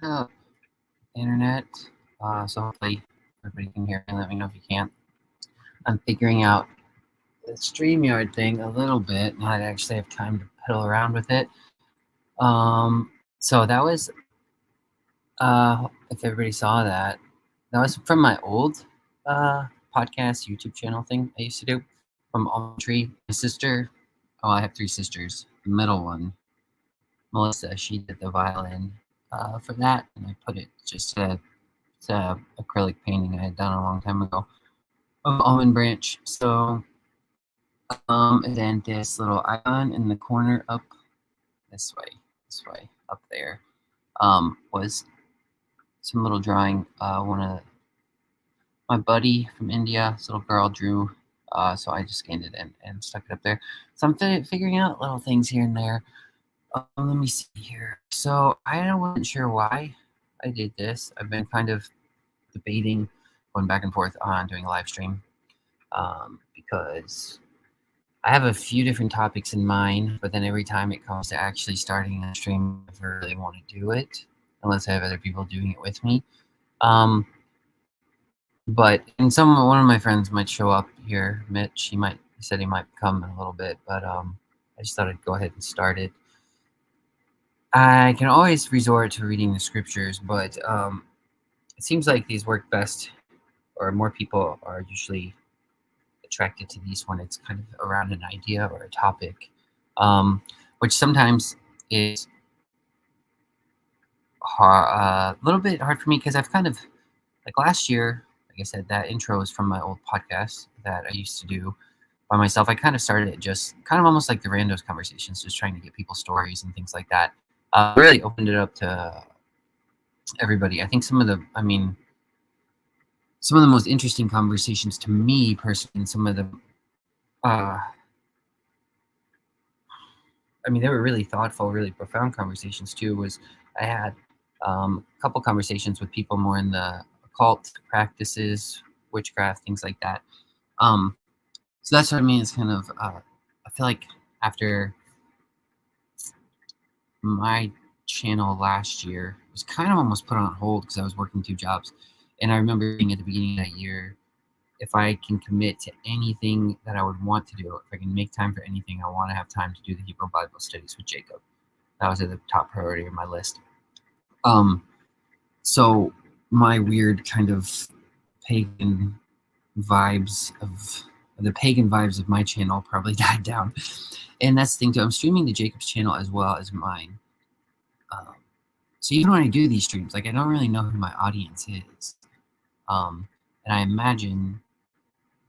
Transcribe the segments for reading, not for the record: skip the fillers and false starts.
What up, internet? So hopefully everybody can hear me. Let me know if you can't. I'm figuring out the StreamYard thing a little bit. Now I actually have time to piddle around with it. So that was, if everybody saw that, that was from my old podcast YouTube channel thing I used to do from Almond Tree. My sister, I have 3 sisters. The middle one, Melissa, she did the violin for that, and I put it just it's a acrylic painting I had done a long time ago of Almond Branch. So, and then this little icon in the corner up this way, up there, was some little drawing. One of my buddy from India, this little girl drew. So I just scanned it and stuck it up there. So I'm figuring out little things here and there. Let me see here. So I wasn't sure why I did this. I've been kind of debating, going back and forth on doing a live stream, because I have a few different topics in mind, but then every time it comes to actually starting a stream, I never really want to do it unless I have other people doing it with me. But one of my friends might show up here, Mitch. He said he might come in a little bit, but I just thought I'd go ahead and start it. I can always resort to reading the scriptures, but it seems like these work best, or more people are usually attracted to these when it's kind of around an idea or a topic, which sometimes is a little bit hard for me, because I've kind of, like last year, like I said, that intro is from my old podcast that I used to do by myself. I kind of started it just kind of almost like the Randos Conversations, just trying to get people's stories and things like that. Really opened it up to everybody. I think some of the most interesting conversations to me personally, and some of the they were really thoughtful, really profound conversations too. Was I had a couple conversations with people more in the occult practices, witchcraft, things like that. So that's what I mean. It's kind of I feel like after my channel last year was kind of almost put on hold because I was working 2 jobs, and I remember being at the beginning of that year, if I can commit to anything that I would want to do, if I can make time for anything, I want to have time to do the Hebrew Bible studies with Jacob. That was at the top priority of my list. So my weird kind of pagan vibes of my channel probably died down. And that's the thing too. I'm streaming to Jacob's channel as well as mine. So even when I do these streams, like I don't really know who my audience is. And I imagine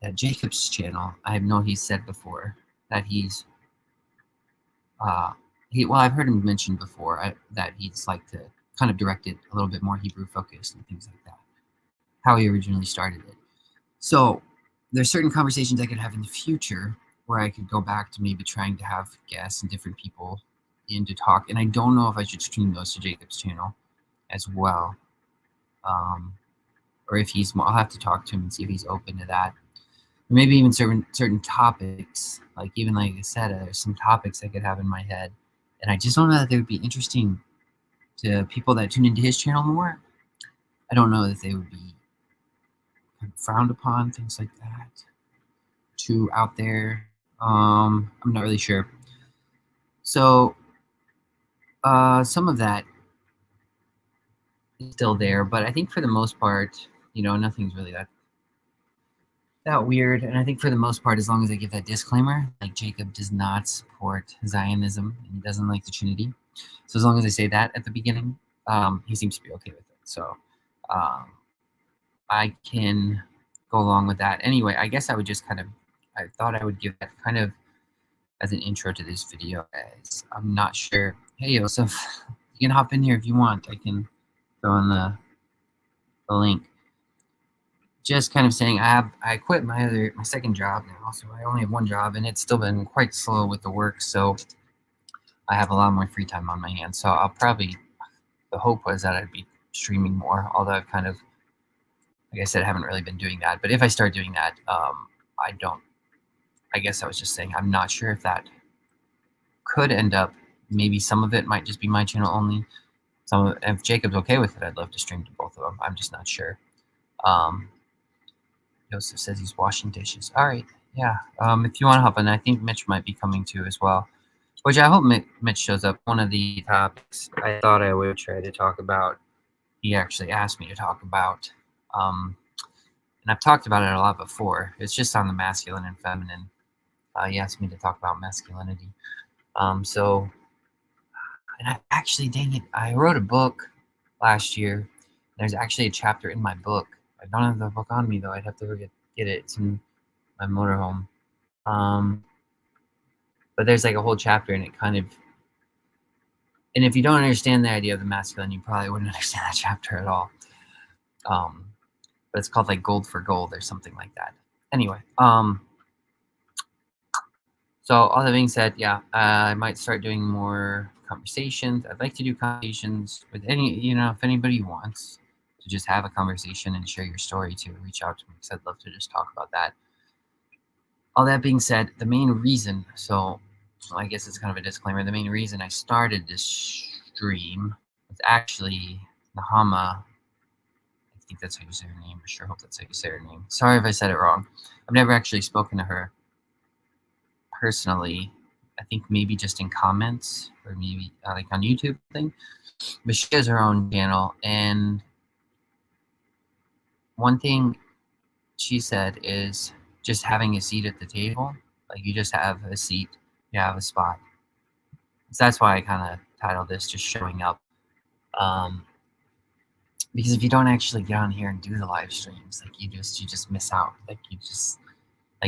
that Jacob's channel, I know he's said before that he's, I've heard him mention before that he's like to kind of direct it a little bit more Hebrew focused and things like that, how he originally started it. So there's certain conversations I could have in the future where I could go back to maybe trying to have guests and different people in to talk. And I don't know if I should stream those to Jacob's channel as well. Or if I'll have to talk to him and see if he's open to that. Maybe even certain topics, like I said, there's some topics I could have in my head, and I just don't know that they would be interesting to people that tune into his channel more. I don't know that they would be frowned upon, things like that, too out there. I'm not really sure. So some of that is still there, but I think for the most part, nothing's really that weird. And I think for the most part, as long as I give that disclaimer, like Jacob does not support Zionism and he doesn't like the Trinity. So as long as I say that at the beginning, he seems to be okay with it. So I can go along with that. Anyway, I guess I would just I thought I would give that kind of as an intro to this video, as I'm not sure. Hey, Yosef, you can hop in here if you want. I can throw in the link. Just kind of saying I quit my second job now, so I only have 1 job, and it's still been quite slow with the work, so I have a lot more free time on my hands. So I'll probably, the hope was that I'd be streaming more, although I've kind of, like I said, I haven't really been doing that. But if I start doing that, I guess I was just saying I'm not sure if that could end up, maybe some of it might just be my channel only, if Jacob's okay with it, I'd love to stream to both of them. I'm just not sure. Joseph says he's washing dishes. All right, yeah. If you want to hop in, I think Mitch might be coming too as well. Which I hope Mitch shows up. One of the topics I thought I would try to talk about, he actually asked me to talk about. And I've talked about it a lot before. It's just on the masculine and feminine. He asked me to talk about masculinity. And I actually, dang it, I wrote a book last year. There's actually a chapter in my book. I don't have the book on me though. I'd have to get it. It's in my motorhome. But there's like a whole chapter, and if you don't understand the idea of the masculine, you probably wouldn't understand that chapter at all. But it's called like Gold for Gold or something like that. Anyway, so all that being said, yeah, I might start doing more conversations. I'd like to do conversations with if anybody wants to just have a conversation and share your story, to reach out to me, because I'd love to just talk about that. All that being said, the main reason, so I guess it's kind of a disclaimer, the main reason I started this stream was actually Nahama. I think that's how you say her name. I sure hope that's how you say her name. Sorry if I said it wrong. I've never actually spoken to her personally. I think maybe just in comments, or maybe like on YouTube thing. But she has her own channel, and one thing she said is just having a seat at the table. Like, you just have a seat, you have a spot. So that's why I kind of titled this just showing up. Because if you don't actually get on here and do the live streams, like you just miss out. Like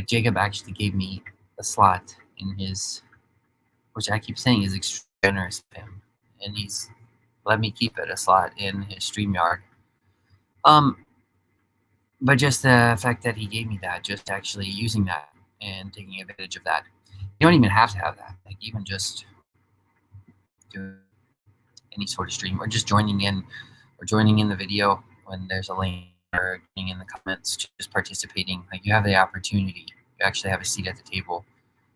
Jacob actually gave me a slot in his, which I keep saying is extremely generous of him, and he's let me keep it a slot in his StreamYard. But just the fact that he gave me that, just actually using that and taking advantage of that, you don't even have to have that. Like, even just do any sort of stream, or just joining in the video when there's a link, or getting in the comments, just participating. Like, you have the opportunity. You actually have a seat at the table,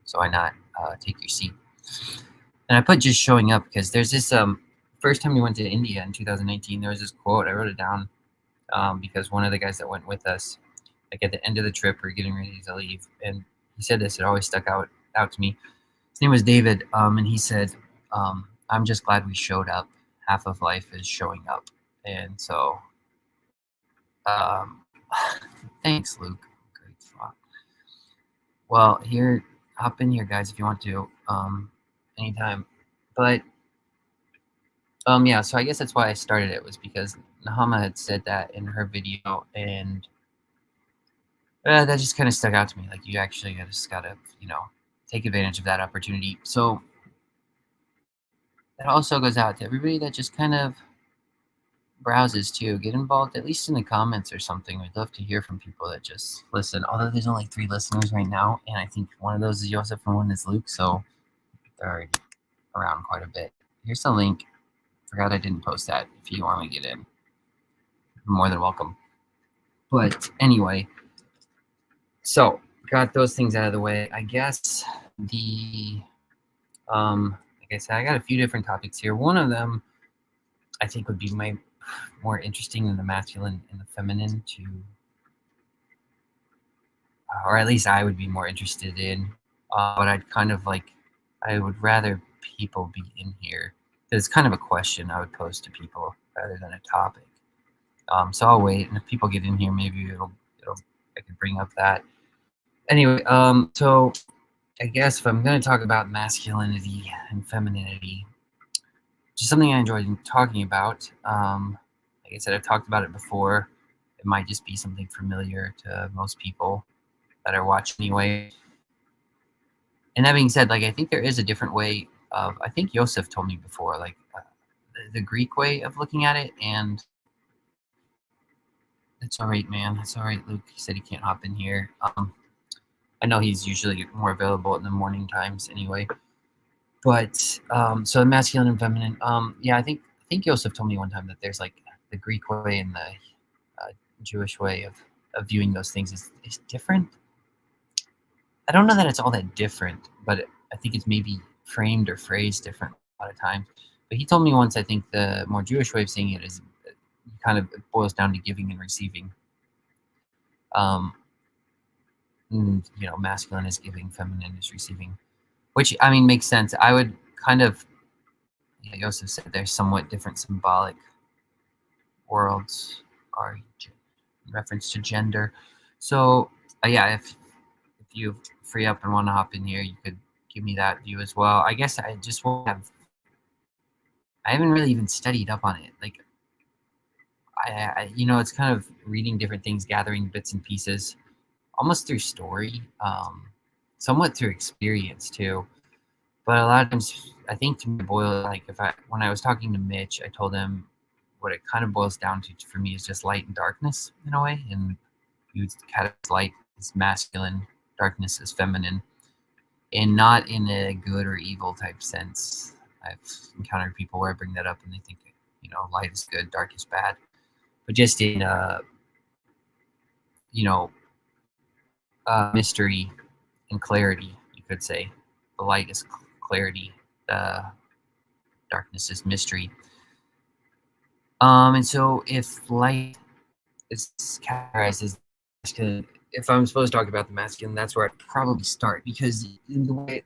so why not take your seat? And I put just showing up because there's this first time we went to India in 2019, there was this quote. I wrote it down because one of the guys that went with us, like at the end of the trip, we're getting ready to leave, and he said this. It always stuck out to me. His name was David, and he said, "I'm just glad we showed up. Half of life is showing up." And so, thanks, Luke. Great thought. Well, here, hop in here, guys, if you want to, anytime. But yeah, so I guess that's why I started it, was because Nahama had said that in her video, and that just kind of stuck out to me. Like, you actually just gotta, take advantage of that opportunity. So that also goes out to everybody that just kind of browses too. Get involved, at least in the comments or something. We'd love to hear from people that just listen. Although there's only 3 listeners right now, and I think one of those is Joseph and one is Luke, so they're already around quite a bit. Here's the link. Forgot I didn't post that. If you want to get in, you're more than welcome. But anyway, so got those things out of the way. I guess like I said, I got a few different topics here. One of them I think would be more interesting than the masculine and the feminine, or at least I would be more interested in. But I would rather people be in here. It's kind of a question I would pose to people rather than a topic. So I'll wait, and if people get in here, maybe I could bring up that. Anyway, so I guess if I'm going to talk about masculinity and femininity, just something I enjoy talking about. Like I said, I've talked about it before. It might just be something familiar to most people that are watching anyway. And that being said, like, I think there is a different way of, I think Joseph told me before, like the Greek way of looking at it, and it's all right, man. It's all right, Luke. He said he can't hop in here. I know he's usually more available in the morning times anyway. But so the masculine and feminine. Yeah, I think Joseph told me one time that there's like the Greek way and the Jewish way of viewing those things is different. I don't know that it's all that different, but I think it's maybe framed or phrased different a lot of times. But he told me once, I think the more Jewish way of saying it is kind of it boils down to giving and receiving. Um, masculine is giving, feminine is receiving, which I mean makes sense. I would kind of, yeah, Joseph said there's somewhat different symbolic worlds are in reference to gender. So yeah, if you free up and want to hop in here, you could give me that view as well. I guess I just won't have. I haven't really even studied up on it. Like it's kind of reading different things, gathering bits and pieces, almost through story, somewhat through experience too. But a lot of times, I think to me, when I was talking to Mitch, I told him what it kind of boils down to for me is just light and darkness in a way, and you categorize light as masculine, darkness as feminine, and not in a good or evil type sense. I've encountered people where I bring that up and they think, light is good, dark is bad, but just in mystery and clarity, you could say. The light is clarity, the darkness is mystery. And so if light is categorized as masculine, if I'm supposed to talk about the masculine, that's where I'd probably start, because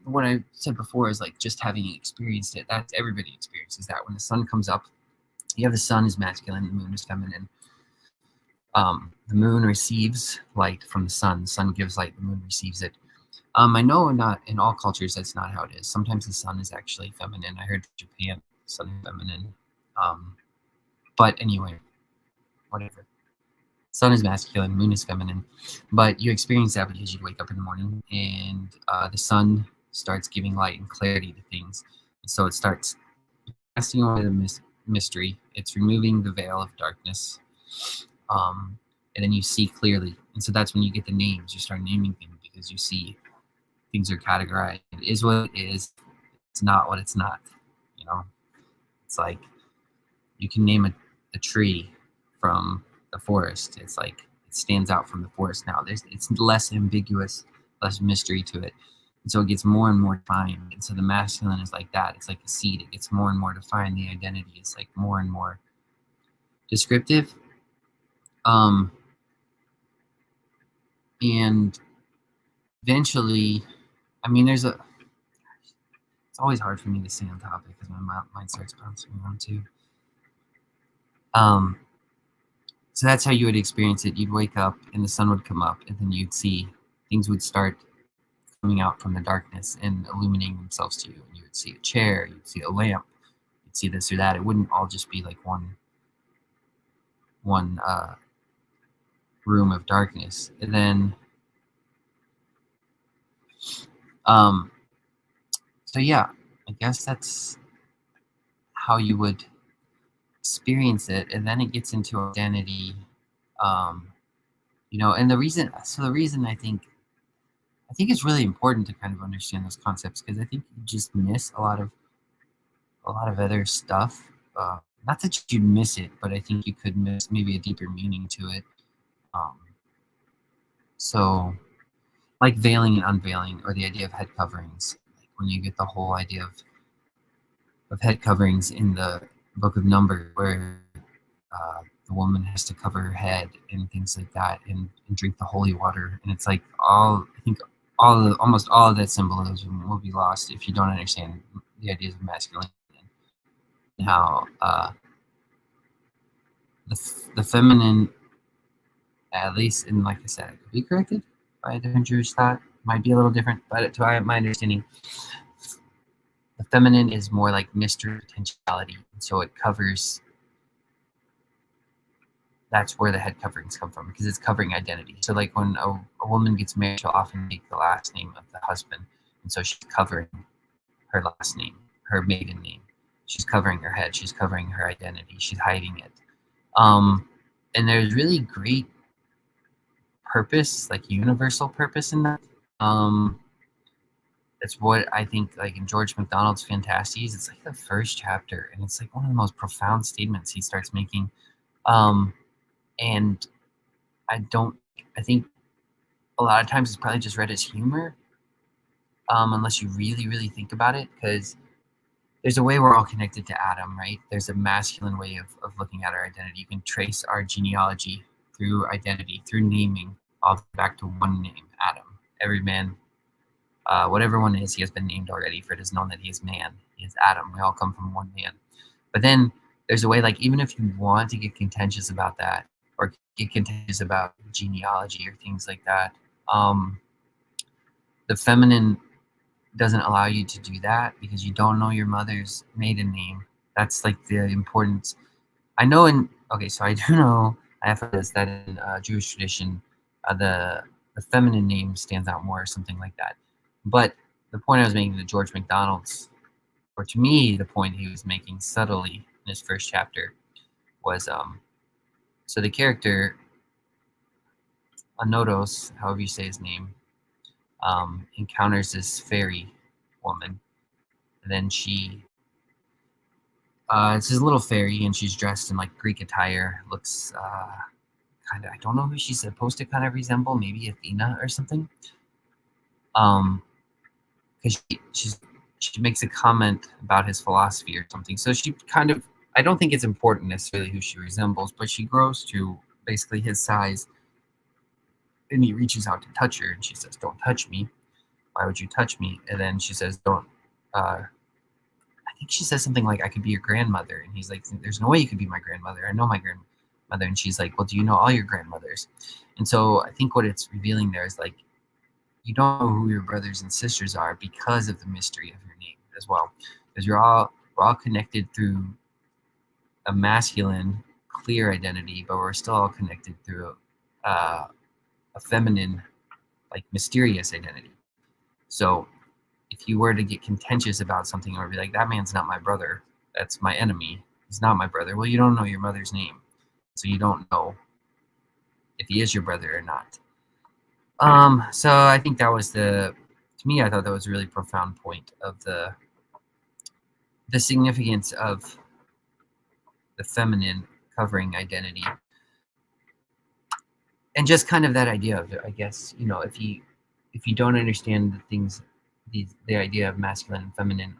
what I said before is like just having experienced it. That's everybody experiences that. When the sun comes up, you have the sun is masculine, the moon is feminine. The moon receives light from the sun gives light, the moon receives it. I know not in all cultures that's not how it is. Sometimes the sun is actually feminine. I heard Japan, the sun is feminine. But anyway, whatever. Sun is masculine, moon is feminine. But you experience that because you wake up in the morning and the sun starts giving light and clarity to things. So it starts casting away the mystery. It's removing the veil of darkness. And then you see clearly. And so that's when you get the names. You start naming things because you see things are categorized. It is what it is. It's not what it's not. It's like you can name a tree from the forest. It's like it stands out from the forest now. It's less ambiguous, less mystery to it. And so it gets more and more defined. And so the masculine is like that. It's like a seed. It gets more and more defined. The identity is like more and more descriptive. And eventually, I mean, it's always hard for me to stay on topic because my mind starts bouncing around too. So that's how you would experience it. You'd wake up and the sun would come up, and then you'd see things would start coming out from the darkness and illuminating themselves to you. And you would see a chair, you'd see a lamp, you'd see this or that. It wouldn't all just be like one room of darkness. And then, so yeah, I guess that's how you would experience it. And then it gets into identity, and the reason I think it's really important to kind of understand those concepts, because I think you just miss a lot of other stuff. Not that you'd miss it, but I think you could miss maybe a deeper meaning to it. So, like veiling and unveiling, or the idea of head coverings. Like when you get the whole idea of head coverings in the Book of Numbers, where the woman has to cover her head and things like that, and drink the holy water, and it's like almost all of that symbolism will be lost if you don't understand the ideas of masculinity and how the feminine, at least, and like I said, it could be corrected by a different Jewish thought, might be a little different, but to my understanding, the feminine is more like mystery, potentiality, and so it covers. That's where the head coverings come from, because it's covering identity. So like when a woman gets married, she'll often take the last name of the husband, and so she's covering her last name, her maiden name. She's covering her head. She's covering her identity. She's hiding it. And there's really great purpose, like universal purpose in that. That's what I think, like in George MacDonald's Fantasties, it's like the first chapter, and it's like one of the most profound statements he starts making. And I think a lot of times it's probably just read as humor, unless you really, really think about it, because there's a way we're all connected to Adam, right? There's a masculine way of looking at our identity. You can trace our genealogy through identity, through naming, all the way back to one name, Adam. Every man, whatever one is, he has been named already, for it is known that he is man. He is Adam. We all come from one man. But then there's a way, like, even if you want to get contentious about that, or get contentious about genealogy or things like that, the feminine doesn't allow you to do that because you don't know your mother's maiden name. That's like the importance. I know so I do know, I have heard this, that in Jewish tradition, the feminine name stands out more or something like that. But the point I was making to George MacDonald's, or to me, the point he was making subtly in his first chapter was, so the character, Anodos, however you say his name, encounters this fairy woman. And then she, it's this little fairy, and she's dressed in like Greek attire. Looks kind of, I don't know who she's supposed to kind of resemble, maybe Athena or something. Because she makes a comment about his philosophy or something. So she kind of, I don't think it's important necessarily who she resembles, but she grows to basically his size, and he reaches out to touch her, and she says, "Don't touch me. Why would you touch me?" And then she says, "Don't." I think she says something like, "I could be your grandmother," and he's like, "There's no way you could be my grandmother. I know my grandmother." And she's like, "Well, do you know all your grandmothers?" And so I think what it's revealing there is like, you don't know who your brothers and sisters are because of the mystery of your name as well, because we're all connected through a masculine, clear identity, but we're still all connected through a feminine, like mysterious identity. So if you were to get contentious about something or be like, "That man's not my brother, that's my enemy, he's not my brother," well, you don't know your mother's name, so you don't know if he is your brother or not. So I think that was to me, I thought that was a really profound point of the significance of the feminine covering identity. And just kind of that idea of, I guess, if you don't understand the things, the idea of masculine and feminine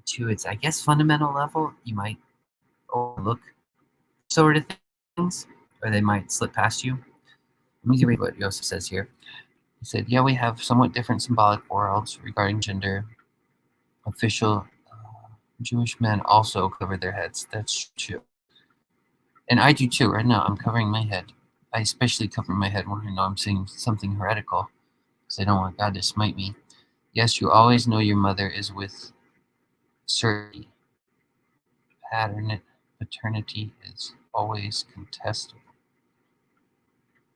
to its, I guess, fundamental level, you might overlook sort of things, or they might slip past you. Let me read what Joseph says here. He said, "Yeah, we have somewhat different symbolic worlds regarding gender. Official Jewish men also cover their heads. That's true. And I do too. Right now, I'm covering my head. I especially cover my head when I know I'm saying something heretical, because I don't want God to smite me. Yes, you always know your mother is with certainty. Paternity is always contestable."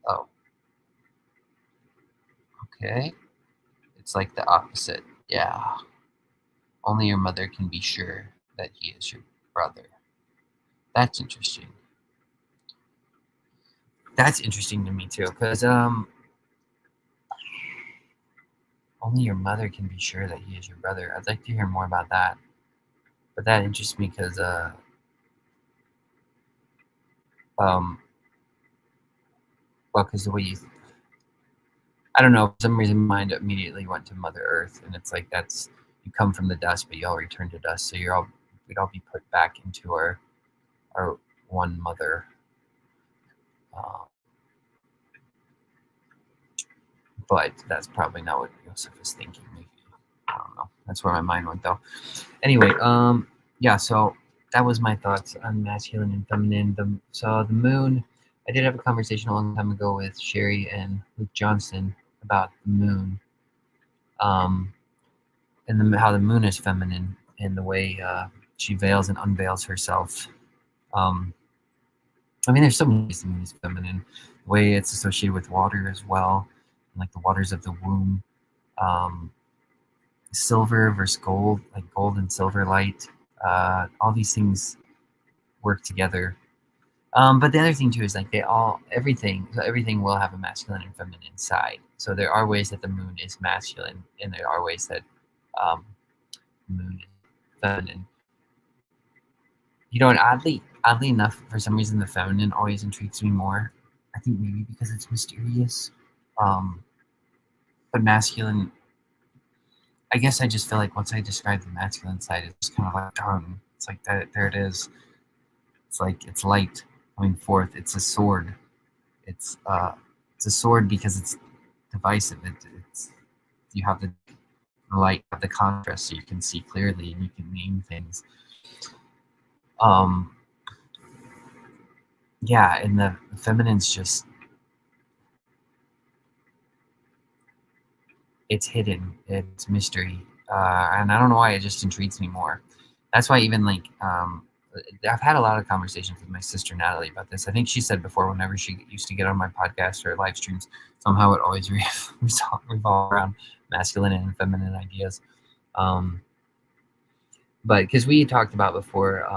Oh. Okay. It's like the opposite. Yeah. Only your mother can be sure that he is your brother. That's interesting. That's interesting to me too, because only your mother can be sure that he is your brother. I'd like to hear more about that. But that interests me because because the way I don't know, for some reason my mind immediately went to Mother Earth, and it's like, that's, you come from the dust, but you all return to dust, so we'd all be put back into our one mother. But that's probably not what Joseph is thinking. Maybe, I don't know. That's where my mind went though. Anyway, yeah. So that was my thoughts on masculine and feminine. So the moon. I did have a conversation a long time ago with Sherry and Luke Johnson about the moon, and how the moon is feminine in the way she veils and unveils herself. I mean, there's so many ways the moon is feminine. The way it's associated with water as well, like the waters of the womb. Silver versus gold, like gold and silver light. All these things work together. But the other thing too is like everything will have a masculine and feminine side. So there are ways that the moon is masculine, and there are ways that the moon is feminine. And oddly enough, for some reason, the feminine always intrigues me more. I think maybe because it's mysterious. But masculine, I guess I just feel like once I describe the masculine side, it's just kind of like it's like that. There it is. It's like it's light coming forth. It's a sword. It's a sword because it's divisive. It's you have the light, the contrast, so you can see clearly and you can name things. Yeah, and the feminine's just, it's hidden, it's mystery, and I don't know why, it just intrigues me more. That's why even like I've had a lot of conversations with my sister Natalie about this. I think she said before, whenever she used to get on my podcast or live streams, somehow it always revolve around masculine and feminine ideas. But because we talked about before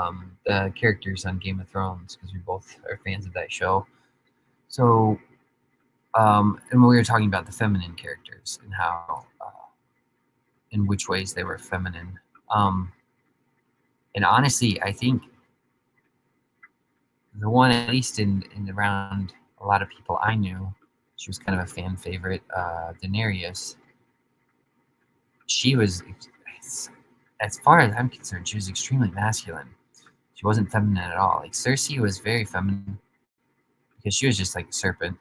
the characters on Game of Thrones, because we both are fans of that show. So, and we were talking about the feminine characters and how, in which ways they were feminine. And honestly, I think the one, at least in around a lot of people I knew, she was kind of a fan favorite, Daenerys. She was, as far as I'm concerned, she was extremely masculine. She wasn't feminine at all. Like Cersei was very feminine because she was just like a serpent.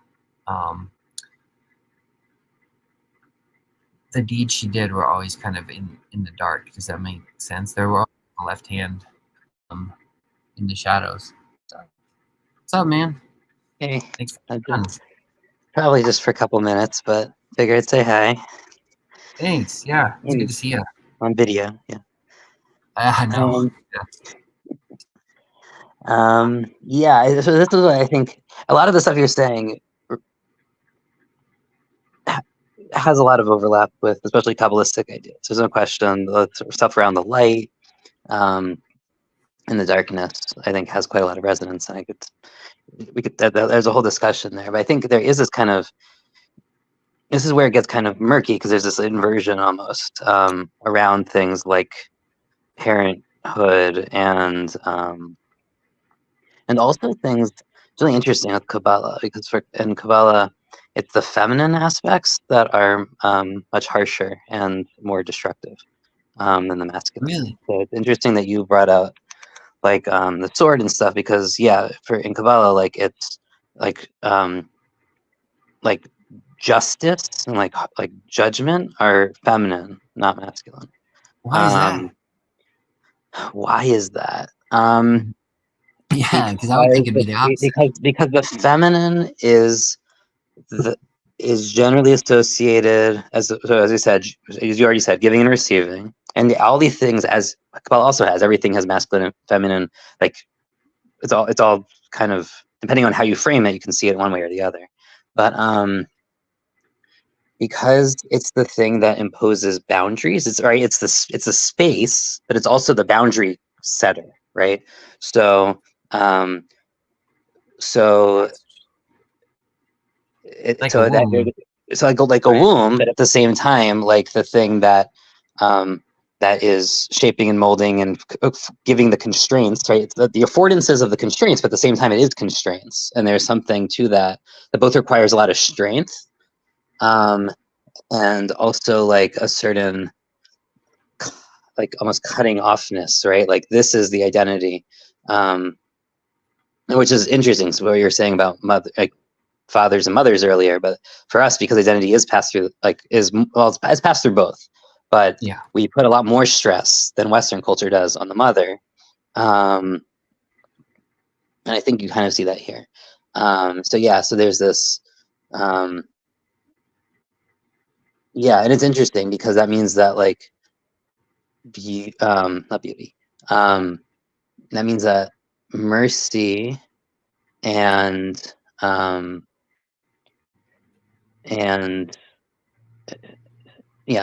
The deeds she did were always kind of in the dark. Does that make sense? There were a left hand in the shadows. So, what's up, man? Hey, Thanks for coming. probably just for a couple minutes, but figured I'd say hi. Thanks. Yeah, it's good to see you. On video, yeah. I know. Yeah, so this is what I think. A lot of the stuff you're saying has a lot of overlap with, especially Kabbalistic ideas. There's no question. The sort of stuff around the light, and the darkness, I think, has quite a lot of resonance. And there's a whole discussion there. But I think there is this kind of, this is where it gets kind of murky, because there's this inversion almost around things like parenthood and also things. It's really interesting with Kabbalah, because in Kabbalah, it's the feminine aspects that are much harsher and more destructive than the masculine. Really? So it's interesting that you brought out like the sword and stuff, because in Kabbalah, like it's like justice and like judgment are feminine, not masculine. Why is that? Why is that? Yeah, because I would think it'd be the opposite. Because the feminine is generally associated, as you said, as you already said, giving and receiving, and all these things, as Kabbalah also has, everything has masculine and feminine. Like it's all kind of, depending on how you frame it, you can see it one way or the other. But because it's the thing that imposes boundaries, it's the space, but it's also the boundary setter, right? So like a womb, but at the same time, like the thing that that is shaping and molding and giving the constraints, right? It's the affordances of the constraints, but at the same time, it is constraints, and there's something to that both requires a lot of strength, and also like a certain like almost cutting offness, right? Like this is the identity, which is interesting. So what you're saying about fathers and mothers earlier, but for us, because identity is passed through, it's passed through both, but yeah, we put a lot more stress than Western culture does on the mother, and I think you kind of see that here. So there's this, and it's interesting because that means that like not beauty, that means that mercy and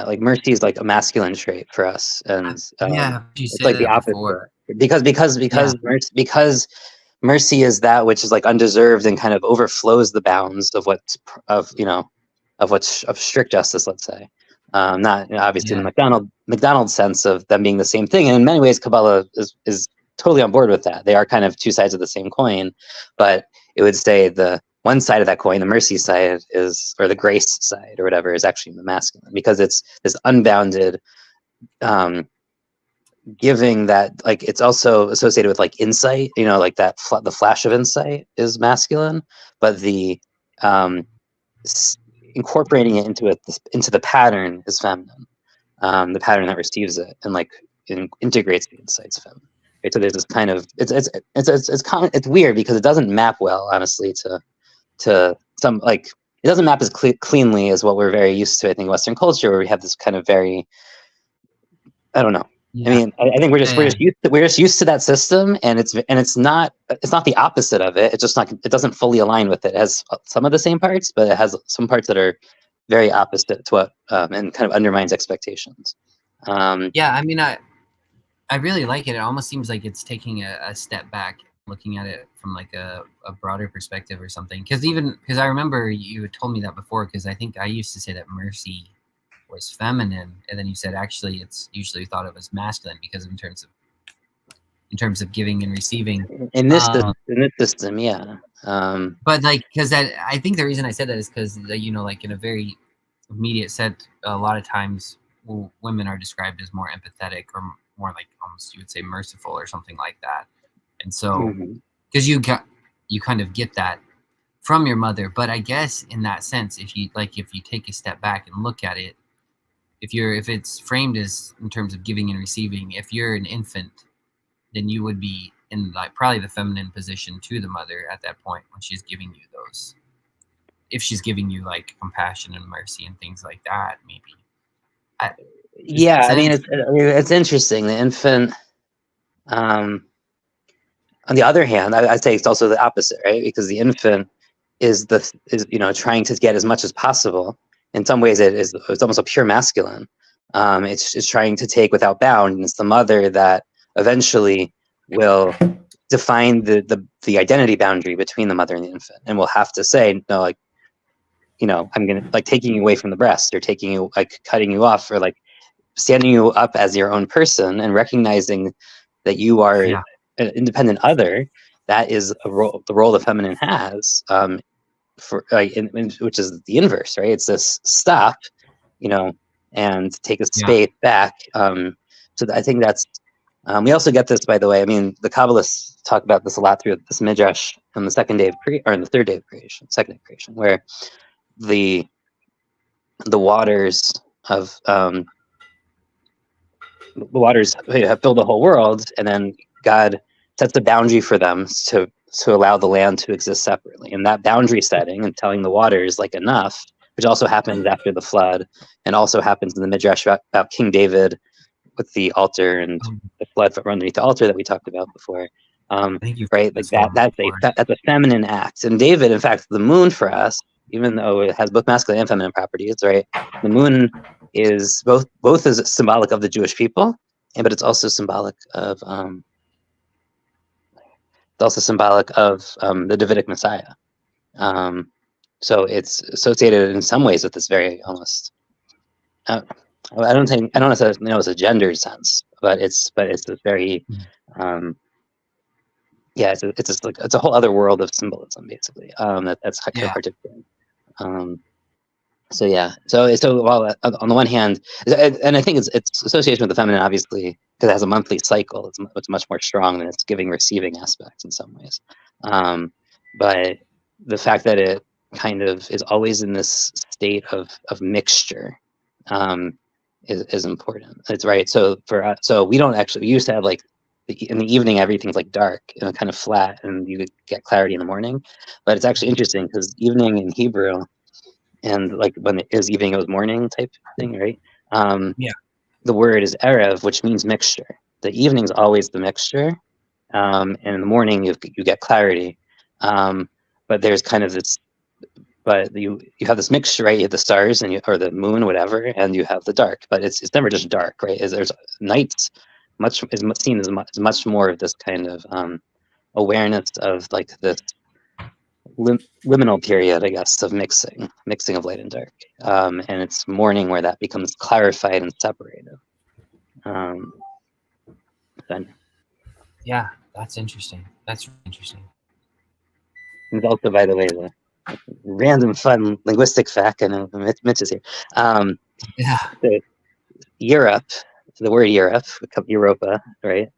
like mercy is like a masculine trait for us, and it's like the opposite before. because mercy is that which is like undeserved and kind of overflows the bounds of of strict justice, let's say. Not obviously in the McDonald's sense of them being the same thing, and in many ways Kabbalah is totally on board with that. They are kind of two sides of the same coin, but it would say the one side of that coin, the mercy side is, or the grace side or whatever, is actually the masculine, because it's this unbounded giving that, like, it's also associated with like insight, you know, like that the flash of insight is masculine, but the um, incorporating it into the pattern is feminine. The pattern that receives it and like integrates the insights feminine. Right? So there's this kind of it's weird because it doesn't map well, honestly, to some, like, it doesn't map as cleanly as what we're very used to, I think, in Western culture, where we have this kind of very, I don't know. I Yeah. mean, I think we're just used to that system, and it's not the opposite of it. It's just not, it doesn't fully align with it. It has some of the same parts, but it has some parts that are very opposite to what, and kind of undermines expectations. Yeah, I mean, I really like it. It almost seems like it's taking a step back, looking at it from like a broader perspective or something. Because I remember you had told me that before, because I think I used to say that mercy was feminine, and then you said actually it's usually thought of as masculine because in terms of giving and receiving. In this system, yeah. But like, because I think the reason I said that is because, you know, like in a very immediate set, a lot of times women are described as more empathetic or more like almost, you would say, merciful or something like that. And so, because you kind of get that from your mother. But I guess in that sense, if you take a step back and look at it, if it's framed as in terms of giving and receiving, if you're an infant, then you would be in like probably the feminine position to the mother at that point when she's giving you those. If she's giving you like compassion and mercy and things like that, maybe. Yeah, I mean, it's interesting. The infant, on the other hand, I'd say it's also the opposite, right? Because the infant is trying to get as much as possible. In some ways, it's almost a pure masculine. It's trying to take without bound, and it's the mother that eventually will define the identity boundary between the mother and the infant, and will have to say, no, like, you know, I'm gonna, like, taking you away from the breast, or taking you, like, cutting you off, or like standing you up as your own person, and recognizing that you are an independent other. That is the role the feminine has, for which is the inverse, right? It's this stop, you know, and take a space back. So I think that's. We also get this, by the way. I mean, the Kabbalists talk about this a lot through this midrash on the second day of the third day of creation, second day of creation, where the waters of have filled the whole world, and then God sets a boundary for them to allow the land to exist separately. And that boundary setting and telling the waters, like, enough, which also happens after the flood, and also happens in the midrash about King David with the altar and the flood underneath the altar that we talked about before. Right, like that's a feminine act. And David, in fact, the moon for us, even though it has both masculine and feminine properties, right? The moon is both is symbolic of the Jewish people, but it's also symbolic of the Davidic Messiah. So it's associated in some ways with this very almost. I don't necessarily know it's a gendered sense, but it's this very. Yeah, it's a whole other world of symbolism, basically. That's kind of hard to explain. So yeah, so while on the one hand, and I think it's association with the feminine, obviously, because it has a monthly cycle. It's much more strong than its giving receiving aspects in some ways. But the fact that it kind of is always in this state of mixture is important. It's right. So for us, so we used to have, like, in the evening everything's like dark and kind of flat, and you get clarity in the morning. But it's actually interesting because evening in Hebrew, and like when it was evening, it was morning type thing, right? The word is erev, which means mixture. The evening's always the mixture, and in the morning you get clarity. But there's kind of this, but you have this mixture, right? You have the stars or the moon, whatever, and you have the dark. But it's never just dark, right? There's nights is seen as much more of this kind of awareness of, like, this liminal period, I guess, of mixing of light and dark, and it's morning where that becomes clarified and separated. Then, yeah, that's interesting. That's really interesting. and also, by the way, random fun linguistic fact. I know Mitch is here. Yeah. So Europe, the word Europe, Europa, right?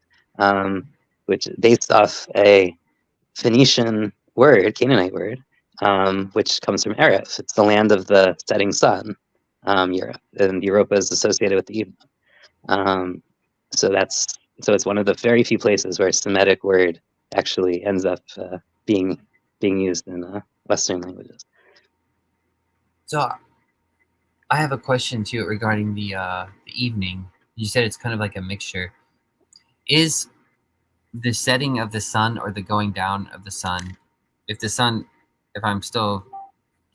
Which is based off a Phoenician word, Canaanite word, which comes from Eretz. It's the land of the setting sun, Europe, and Europa is associated with the evening. So it's one of the very few places where a Semitic word actually ends up being used in Western languages. So I have a question too regarding the evening. You said it's kind of like a mixture. Is the setting of the sun or the going down of the sun, if I'm still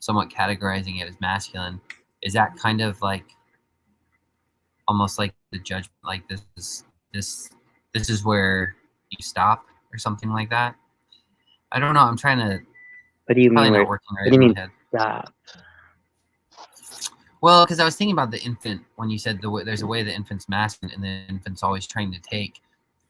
somewhat categorizing it as masculine, is that kind of like almost like the judgment, like this is where you stop or something like that? I don't know. I'm trying to. What do you Probably mean? not working What right do you in my mean head. stop? Well, because I was thinking about the infant when you said there's a way the infant's masculine and the infant's always trying to take,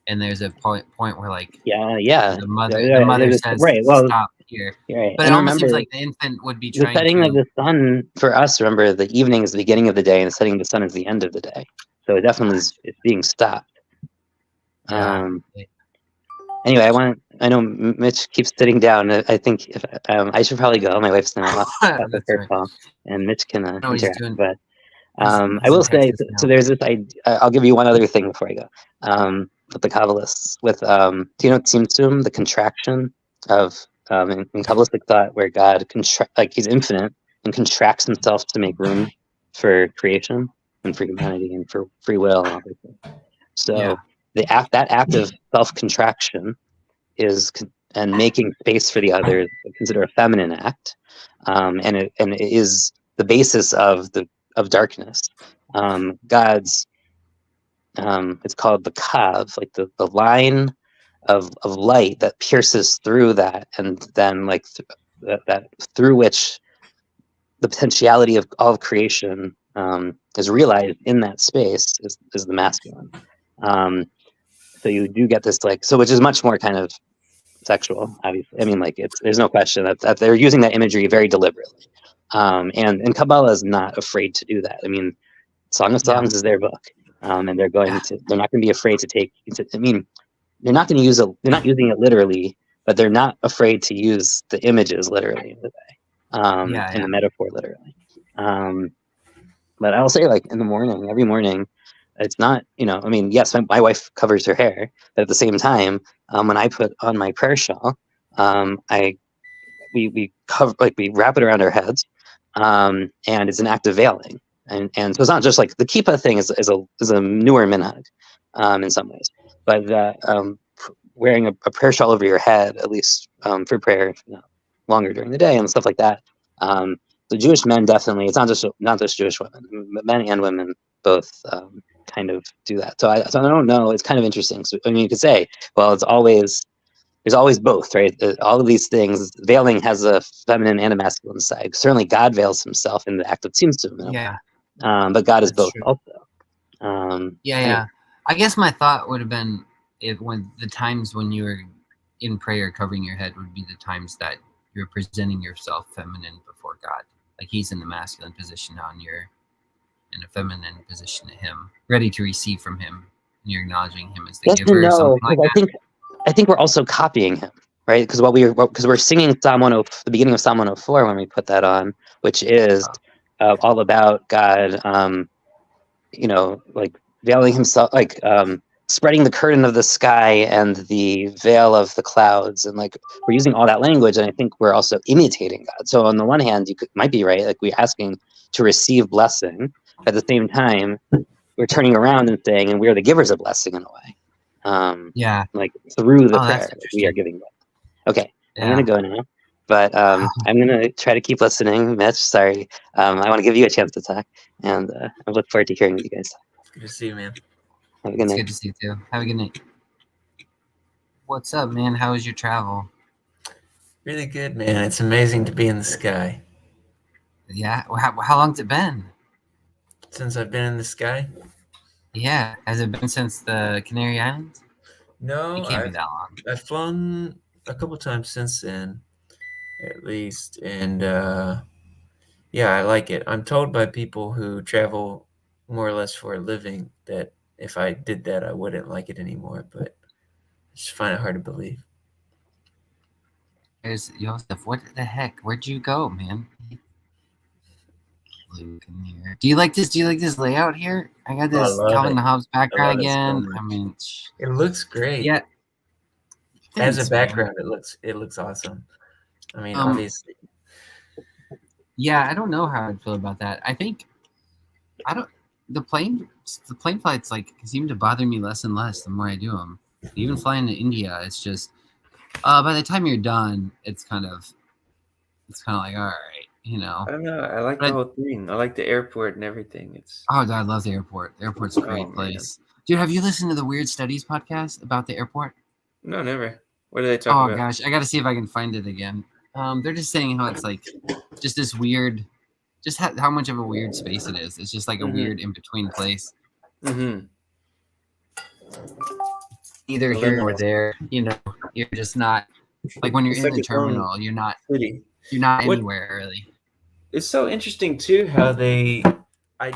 and there's a point where like Yeah. the mother says Right. Well, stop here, right. but it And almost remember, seems like the infant would be the trying setting of to. the sun for us. Remember, the evening is the beginning of the day, and the setting of the sun is the end of the day. So it definitely is it's being stopped. Yeah. Anyway, I know Mitch keeps sitting down. I think if I should probably go. My wife's now off at the That's first right. call, and Mitch can I know what he's interact. doing. But I He's in will say, Texas so now. there's this. I'll give you one other thing before I go. With the Kabbalists, do you know Tzimtzum, the contraction of in Kabbalistic thought, where God like He's infinite and contracts Himself to make room for creation and for humanity and for free will and all these things. Yeah. So that act of self contraction and making space for the other is considered a feminine act, and it is the basis of darkness. God's it's called the kav, like the line of light that pierces through that, and then like that through which the potentiality of all of creation is realized in that space is the masculine. So you do get this which is much more kind of sexual, obviously. I mean, like there's no question that they're using that imagery very deliberately. And Kabbalah is not afraid to do that. I mean, Song of Songs is their book, and they're not going to be afraid to take. I mean, they're not using it literally, but they're not afraid to use the images literally in the way, and the metaphor literally. But I'll say, like in the morning, every morning, it's not, I mean, yes, my wife covers her hair, but at the same time, when I put on my prayer shawl, we cover, like we wrap it around our heads, and it's an act of veiling, and so it's not just like the kippah thing is a newer minhag, in some ways, but wearing a prayer shawl over your head, at least for prayer, longer during the day and stuff like that. The Jewish men definitely, it's not just Jewish women, men and women both kind of do that. So I don't know. It's kind of interesting. So I mean, you could say, well, there's always both, right? All of these things, veiling has a feminine and a masculine side. Certainly, God veils Himself in the act of tzimtzum. Yeah. But God is both true. also. Yeah. I guess my thought would have been when the times when you were in prayer covering your head would be the times that you're presenting yourself feminine before God. Like He's in the masculine position now, and you're in a feminine position to Him, ready to receive from Him, and you're acknowledging Him as the giver or something like that. I think we're also copying Him, right? Because we're singing the beginning of Psalm 104 when we put that on, which is all about God, like veiling Himself, like spreading the curtain of the sky and the veil of the clouds, and like we're using all that language, and I think we're also imitating God. So on the one hand, might be right, like we're asking to receive blessing. At the same time, we're turning around and saying, and we are the givers of blessing in a way. Like through the prayer, we are giving blessing. Okay, I'm gonna go now, but I'm gonna try to keep listening. Mitch, sorry, I want to give you a chance to talk, and I look forward to hearing you guys. Good to see you, man. Have a good night. Good to see you too. Have a good night. What's up, man? How was your travel? Really good, man. It's amazing to be in the sky. Yeah. How long's it been? Since I've been in the sky? Yeah. Has it been since the Canary Islands? No, it can't be that long. I've flown a couple times since then. at least. And yeah, I like it. I'm told by people who travel more or less for a living that if I did that, I wouldn't like it anymore. But I just find it hard to believe. There's Joseph. What the heck? Where'd you go, man? Luke in here. Do you like this? Do you like this layout here? I got Oh, I this love Calvin it. and Hobbes I love background it so again. much. I mean, It looks great. yeah. As Thanks, a man. background, it looks awesome. I mean, Um, obviously, Yeah, I don't know how I'd feel about that. I think I don't. The plane flights like seem to bother me less and less the more I do them. Even flying to India, it's just by the time you're done, it's kind of like all right, you know. I don't know. I like But the whole thing. I like the airport and everything. It's Oh, I love the airport. The airport's a great man. place. Dude, have you listened to the Weird Studies podcast about the airport? No, never. What do they talk Oh about? gosh, I got to see if I can find it again. They're just saying how it's like just this weird, just how much of a weird space it is. It's just like a Mhm. weird in between place, Mm-hmm. either here or there. You know, you're just not like when you're It's in like the its own terminal. You're not city. What? What- Anywhere really. It's so interesting too how they. I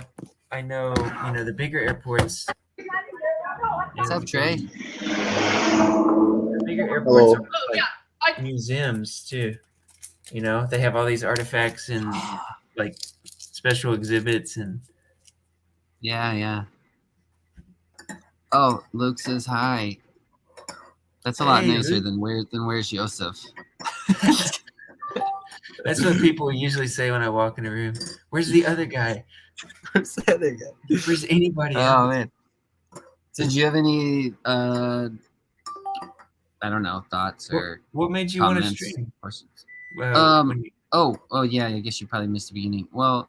know, the bigger airports. What's up, Trey? The bigger airports are like museums too. They have all these artifacts and like special exhibits and. Yeah. Oh, Luke says hi. That's a lot Hey, nicer Luke. than where's Joseph. That's what people usually say when I walk in a room. Where's the other guy? Where's the other guy? Where's anybody Oh else? man. So did you have any I don't know, thoughts or What made you want to comments? stream? Questions? When you- Oh yeah, I guess you probably missed the beginning. Well,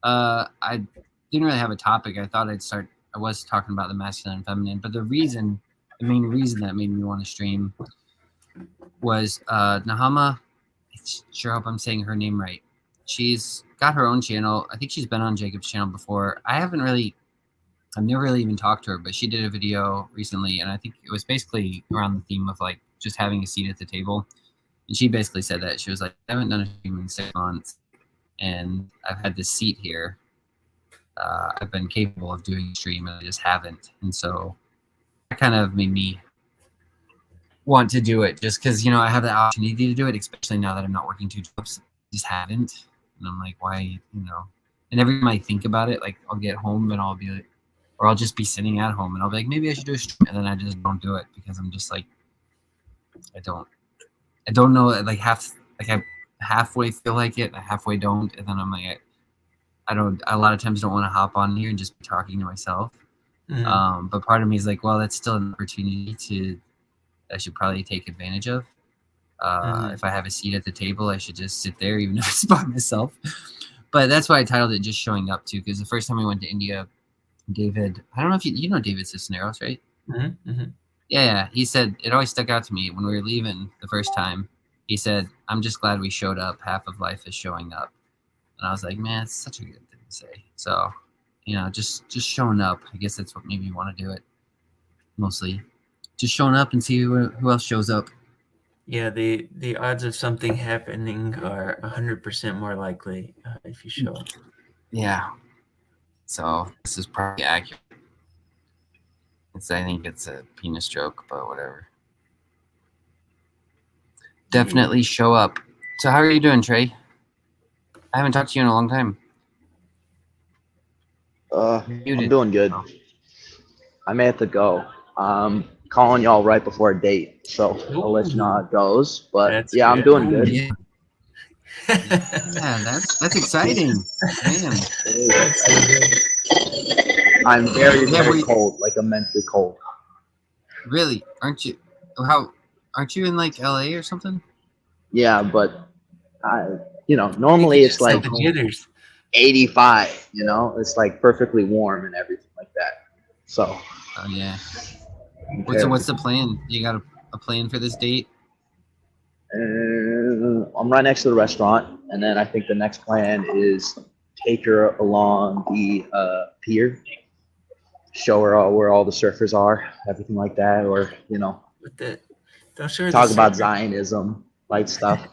I didn't really have a topic. I thought I was talking about the masculine and feminine, but the main reason that made me want to stream was Nahama. I sure hope I'm saying her name right. She's got her own channel. I think she's been on Jacob's channel before. I've never really even talked to her, but she did a video recently, and I think it was basically around the theme of like just having a seat at the table. And she basically said that she was like, I haven't done a stream in 6 months, and I've had this seat here. I've been capable of doing a stream, and I just haven't. And so that kind of made me want to do it, just because I have the opportunity to do it, especially now that I'm not working 2 jobs. I just haven't, and I'm like, why? And every time I think about it, like I'll get home and I'll be like, or I'll just be sitting at home and I'll be like, maybe I should do a stream, and then I just don't do it because I'm just like, I don't know, like I halfway feel like it, I halfway don't, and then I'm like, I don't. A lot of times don't want to hop on here and just be talking to myself. Mhm. But part of me is like, well, that's still an opportunity I should probably take advantage of. If I have a seat at the table, I should just sit there, even if it's by myself. But that's why I titled it "Just Showing Up" too, because the first time we went to India, David, I don't know if you know David Cisneros, right? Mhm, mhm. Yeah. He said it always stuck out to me when we were leaving the first time. He said, "I'm just glad we showed up. Half of life is showing up." And I was like, man, it's such a good thing to say. So, just showing up. I guess that's what made me want to do it. Mostly, just showing up and see who else shows up. Yeah, the odds of something happening are 100% more likely if you show up. Yeah. So this is probably accurate. I think it's a penis joke, but whatever. Definitely show up. So how are you doing, Trey? I haven't talked to you in a long time. I'm doing good. I may have to go. Calling y'all right before a date, so I'll let you know how it goes. But That's yeah, I'm good. doing good. Yeah, yeah, that's exciting, man. I'm very, Yeah, very cold, like immensely cold. Really? Aren't you in like LA or something? Yeah, but normally it's like the jitters. 85. It's like perfectly warm and everything like that. So. Oh yeah. Okay. What's the plan? You got a plan for this date? I'm right next to the restaurant, and then I think the next plan is take her along the pier, show her where all the surfers are, everything like that, or Don't show her talk the about surfer. Zionism, light stuff.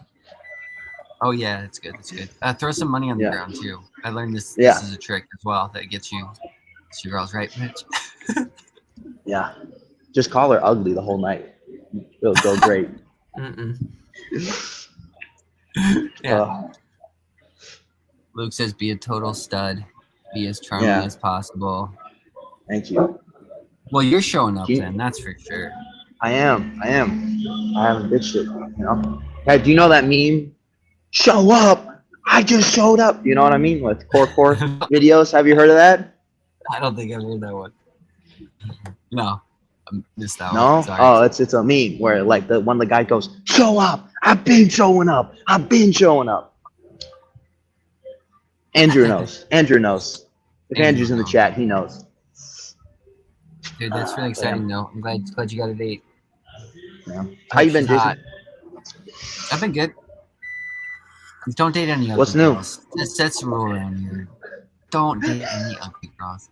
Oh yeah, it's good. It's good. Throw some money on the Yeah. ground too. I learned this. Yeah. This is a trick as well that gets you girls right, Mitch. Yeah. Just call her ugly the whole night. It'll go great. Mm-mm. Yeah. Uh, Luke says, "Be a total stud. Be as charming Yeah. as possible." thank you. Well, you're showing up You- then. That's for sure. I am. I haven't ditched it. You know. Hey, do you know that meme? Show up. I just showed up. You know what I mean? With core videos. Have you heard of that? I don't think I've heard that one. No, I missed that No. one. Sorry. Oh, it's a meme where like the guy goes, "Show up. I've been showing up. I've been showing up." Andrew knows. Andrew knows. If Andrew Andrew's in the knows. chat, he knows. Dude, that's really exciting though. I'm glad you got a date. Yeah. How you been, She's Jason? hot. I've been good. Don't date any ugly What's new? girls. That's the rule around here. Don't date any ugly girls.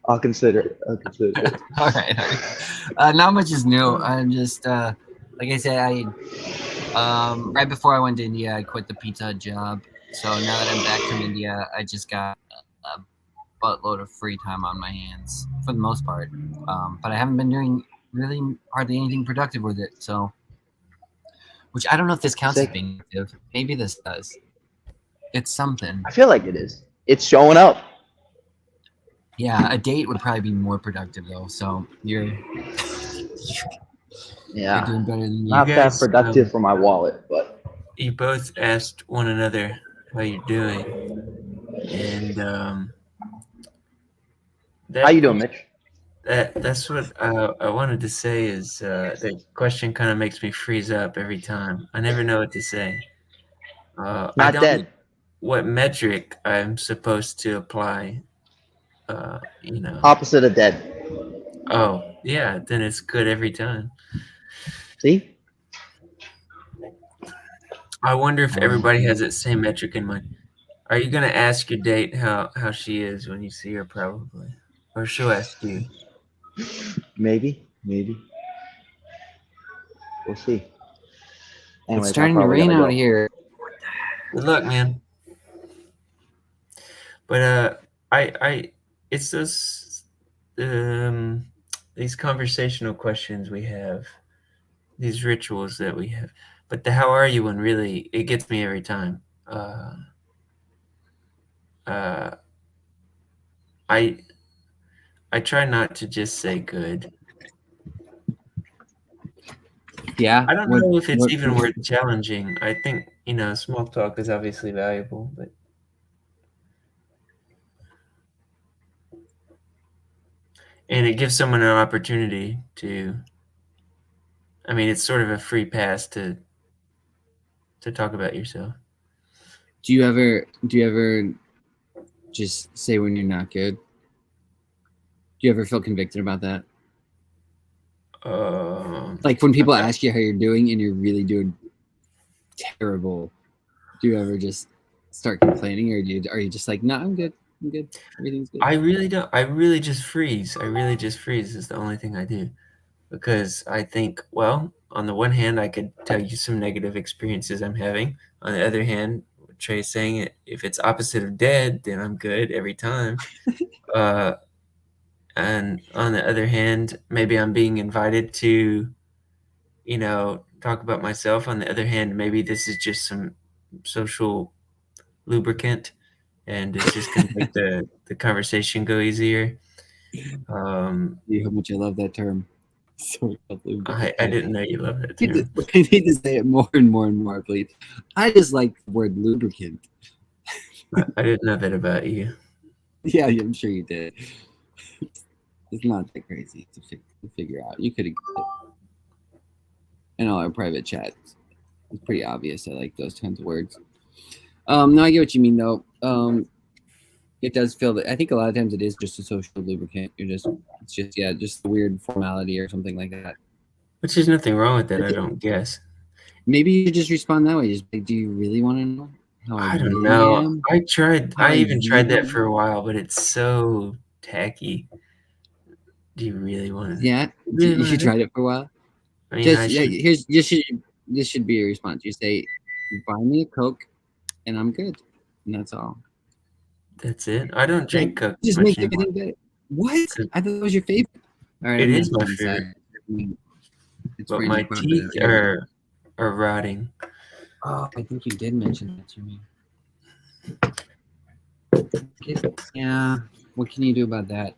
I'll consider it. All right. Not much is new. I'm just like I said, right before I went to India, I quit the Pizza Hut job. So now that I'm back from India, I just got a buttload of free time on my hands for the most part. But I haven't been doing really hardly anything productive with it. So, which I don't know if this counts as Sick. being active. Maybe this does. It's something. I feel like it is. It's showing up. Yeah, a date would probably be more productive though. So you're Yeah. doing better than me. Not that guys, productive for my wallet, but You both asked one another how you're doing, and how you doing, Mitch? That's what I wanted to say. Is the question kind of makes me freeze up every time. I never know what to say. I Not don't dead. know what metric I'm supposed to apply. You know. Opposite of dead. Oh yeah, then it's good every time. See? I wonder if everybody has that same metric in mind. Are you gonna ask your date how she is when you see her, probably, or she'll ask you? Maybe. We'll see. Anyways, It's starting to rain out here. Good luck, man. But it's those these conversational questions we have, these rituals that we have. But the how are you one, really, it gets me every time. I try not to just say good. Yeah. I don't know if it's even worth challenging. I think, small talk is obviously valuable, but and it gives someone an opportunity to, it's sort of a free pass to talk about yourself. Do you ever just say when you're not good? Do you ever feel convicted about that? Like when people ask you how you're doing and you're really doing terrible, do you ever just start complaining, or are you just like, no, I'm good, everything's good? I really don't. I really just freeze. Is the only thing I do, because I think, well, on the one hand, I could tell you some negative experiences I'm having. On the other hand, Trey's saying it, if it's opposite of dead, then I'm good every time. And on the other hand, maybe I'm being invited to, talk about myself. On the other hand, maybe this is just some social lubricant, and it's just going to make the conversation go easier. How much I love that term. So I didn't know you loved it I too. need to say it more and more, please. I just like the word lubricant. I didn't know that about you. Yeah, I'm sure you did. It's not that crazy to figure out. You could have in all our private chats. It's pretty obvious. I like those kinds of words. No, I get what you mean though. It does feel that I think a lot of times it is just a social lubricant. It's just a weird formality or something like that. Which is nothing wrong with that, I don't guess. Maybe you just respond that way. Just like, do you really want to know how I don't really know. am? I even tried that really for a while, but it's so tacky. Do you really want to? Yeah, Really you wanna should do- try it for a while. I mean, Just this should be your response. You say, You buy me a Coke, and I'm good. And that's all. That's it. I don't drink Coke Just much make anymore. everything better. What? So- I thought that was your favorite. All right, It I'm is not my done favorite. sad. It's But weird my you brought teeth that up. are rotting. Oh, I think you did mention that to me. Yeah. What can you do about that?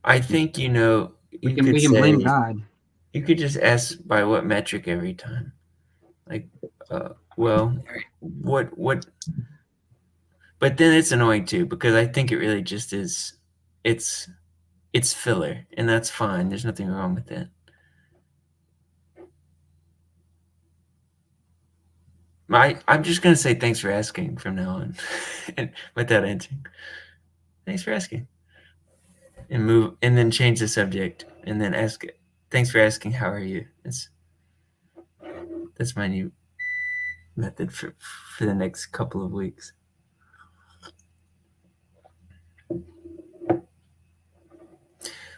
I think We can could we can blame say- God. You could just ask by what metric every time. Like, well, what? But then it's annoying too because I think it really just is. It's filler, and that's fine. There's nothing wrong with that. I'm just gonna say thanks for asking from now on, and without answering. Thanks for asking, and then change the subject, and then ask. Thanks for asking. How are you? That's my new method for the next couple of weeks.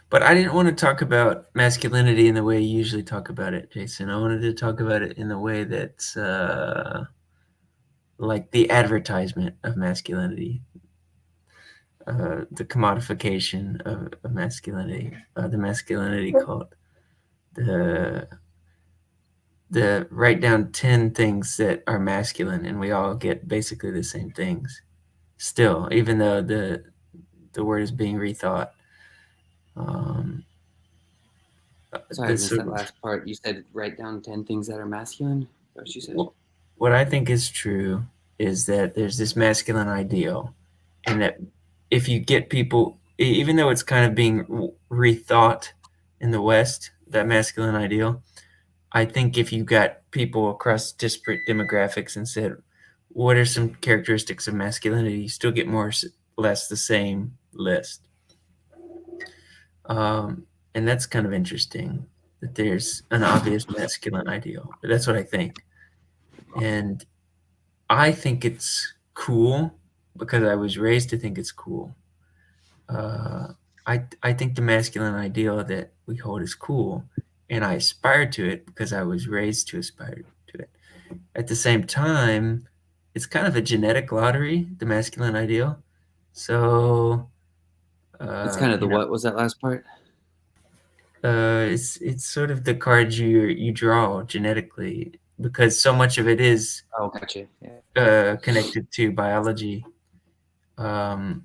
But I didn't want to talk about masculinity in the way you usually talk about it, Jason. I wanted to talk about it in the way that's like the advertisement of masculinity, the commodification of masculinity, the masculinity cult, the write down 10 things that are masculine, and we all get basically the same things still, even though the word is being rethought. Sorry, I missed that last part. You said write down 10 things that are masculine. That's what you said. What I think is true is that there's this masculine ideal, and that if you get people, even though it's kind of being rethought in the West, that masculine ideal, I think if you got people across disparate demographics and said, what are some characteristics of masculinity, you still get more or less the same list. And that's kind of interesting that there's an obvious masculine ideal. But that's what I think. And I think it's cool because I was raised to think it's cool. I think the masculine ideal that we hold is cool, and I aspire to it because I was raised to aspire to it. At the same time, it's kind of a genetic lottery, the masculine ideal. So It's kind of the what was that last part? It's sort of the cards you draw genetically because so much of it is gotcha. Yeah. connected to biology, and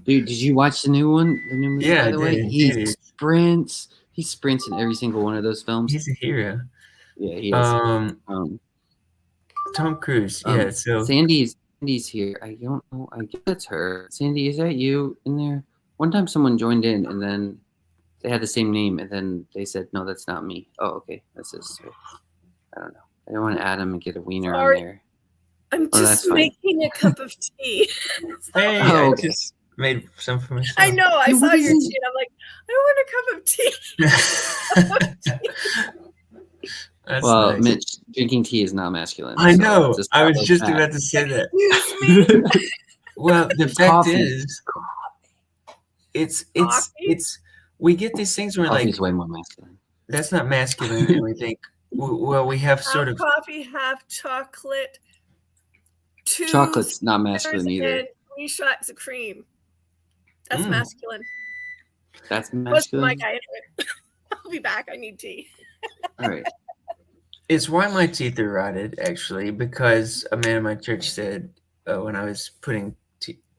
Dude, did you watch the new one? The new movie, Yeah, by the I way? did. He sprints. He sprints in every single one of those films. He's a hero. Yeah, he is. Tom Cruise. Yeah. So Sandy's here. I don't know. I guess it's her. Sandy, is that you in there? One time someone joined in and then they had the same name and then they said, no, that's not me. Oh, okay. That's his. I don't know. I don't want to add him and get a wiener on there. I'm Oh, that's just fine. making a cup of tea. hey, Oh, I okay. just made some for myself. I know. I Hey, saw what your is tea and I'm like, I want a cup of tea. That's Well, nice. Mitch, drinking tea is not masculine. I so know. just I was follow just that. about to say that. Excuse me. Well, the It's fact coffee. is, it's Coffee? we get these things where Coffee like is way more masculine. that's not masculine, and we think, well, we have sort Half of coffee, half chocolate. 2 Chocolate's not masculine sugars either. and 3 shots of cream. That's Mm. masculine. That's What's my masculine. guy? I'll be back. I need tea. All right. It's why my teeth are rotted, actually, because a man in my church said when I was putting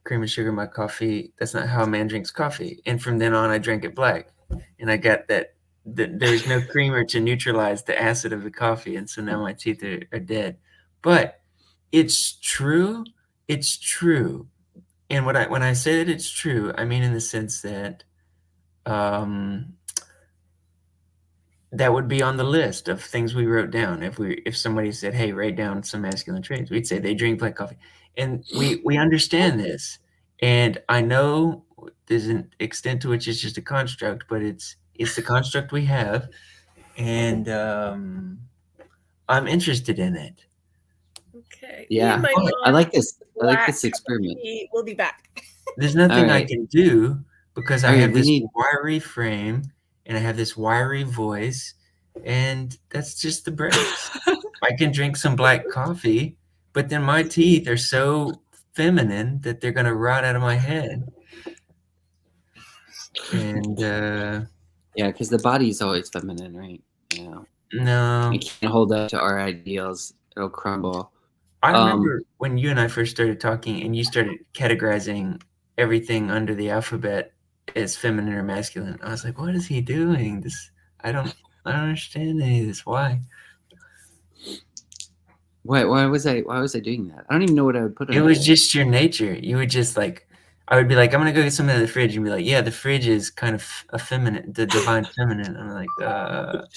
cream and sugar in my coffee, that's not how a man drinks coffee. And from then on, I drank it black. And I got that there's no creamer to neutralize the acid of the coffee. And so now my teeth are dead. But it's true. It's true. And when I say that it's true, I mean in the sense that that would be on the list of things we wrote down. If somebody said, "Hey, write down some masculine traits," we'd say they drink black coffee, and we understand this. And I know there's an extent to which it's just a construct, but it's the construct we have, and I'm interested in it. Okay. Yeah. I like this. I like this experiment. We'll be back. There's nothing I right. can do because I All right, have we this need- wiry frame and I have this wiry voice, and that's just the breaks. I can drink some black coffee, but then my teeth are so feminine that they're gonna rot out of my head. And Yeah, because the body's always feminine, right? You know, no, it can't hold up to our ideals; it'll crumble. I remember when you and I first started talking, and you started categorizing everything under the alphabet as feminine or masculine. I was like, "What is he doing? I don't understand any of this. Why?" Why was I doing that? I don't even know what I would put on It was there. just your nature. You would just like, I would be like, I'm gonna go get something out of the fridge, and be like, yeah, the fridge is kind of effeminate, the divine feminine. I'm like,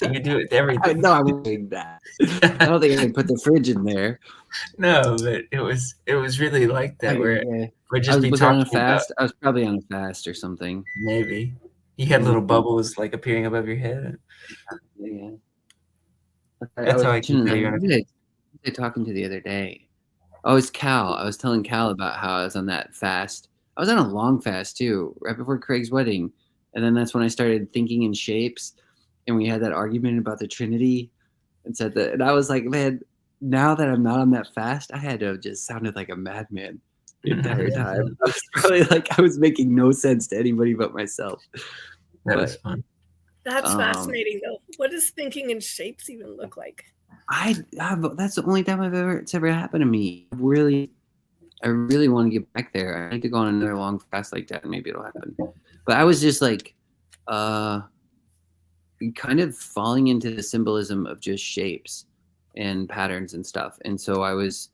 you do it with everything. No, I wasn't doing that. I don't think I could put the fridge in there. No, but it was really like that, where Yeah. we'd I just be was on a talking about fast. I was probably on a fast or something. maybe you had little bubbles like appearing above your head. Yeah. That's how I can watching, tell you're on a who was I talking to the other day? Oh, it's Cal. I was telling Cal about how I was on that fast. I was on a long fast too, right before Craig's wedding. And then that's when I started thinking in shapes. And we had that argument about the Trinity and said that. And I was like, man, now that I'm not on that fast, I had to have just sounded like a madman the entire time. I was probably like, I was making no sense to anybody but myself. That was fun. That's Um, fascinating, though. What does thinking in shapes even look like? That's the only time it's ever happened to me. I really want to get back there. I need to go on another long fast like that, and maybe it'll happen. But I was just like, kind of falling into the symbolism of just shapes and patterns and stuff. And so I was,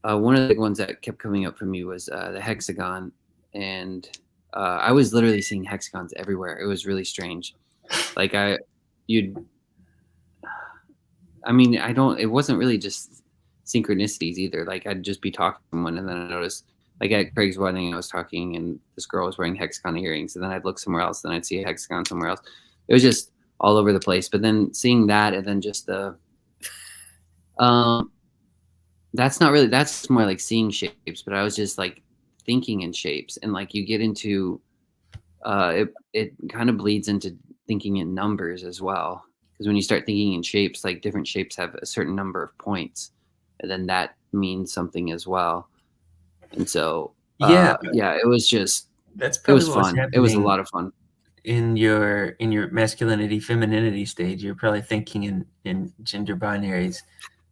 one of the ones that kept coming up for me was the hexagon, and I was literally seeing hexagons everywhere. It was really strange. Like it wasn't really just synchronicities either. Like I'd just be talking to someone, and then I noticed, like at Craig's wedding, I was talking and this girl was wearing hexagon earrings, and then I'd look somewhere else, then I'd see a hexagon somewhere else. It was just all over the place. But then seeing that, and then just that's more like seeing shapes, but I was just like thinking in shapes, and like you get into, it kind of bleeds into thinking in numbers as well. Because when you start thinking in shapes, like different shapes have a certain number of points, and then that means something as well. And so, Yeah, it was just, that's it probably was what was fun. It was a happening lot of fun. in your masculinity femininity stage. You're probably thinking in gender binaries,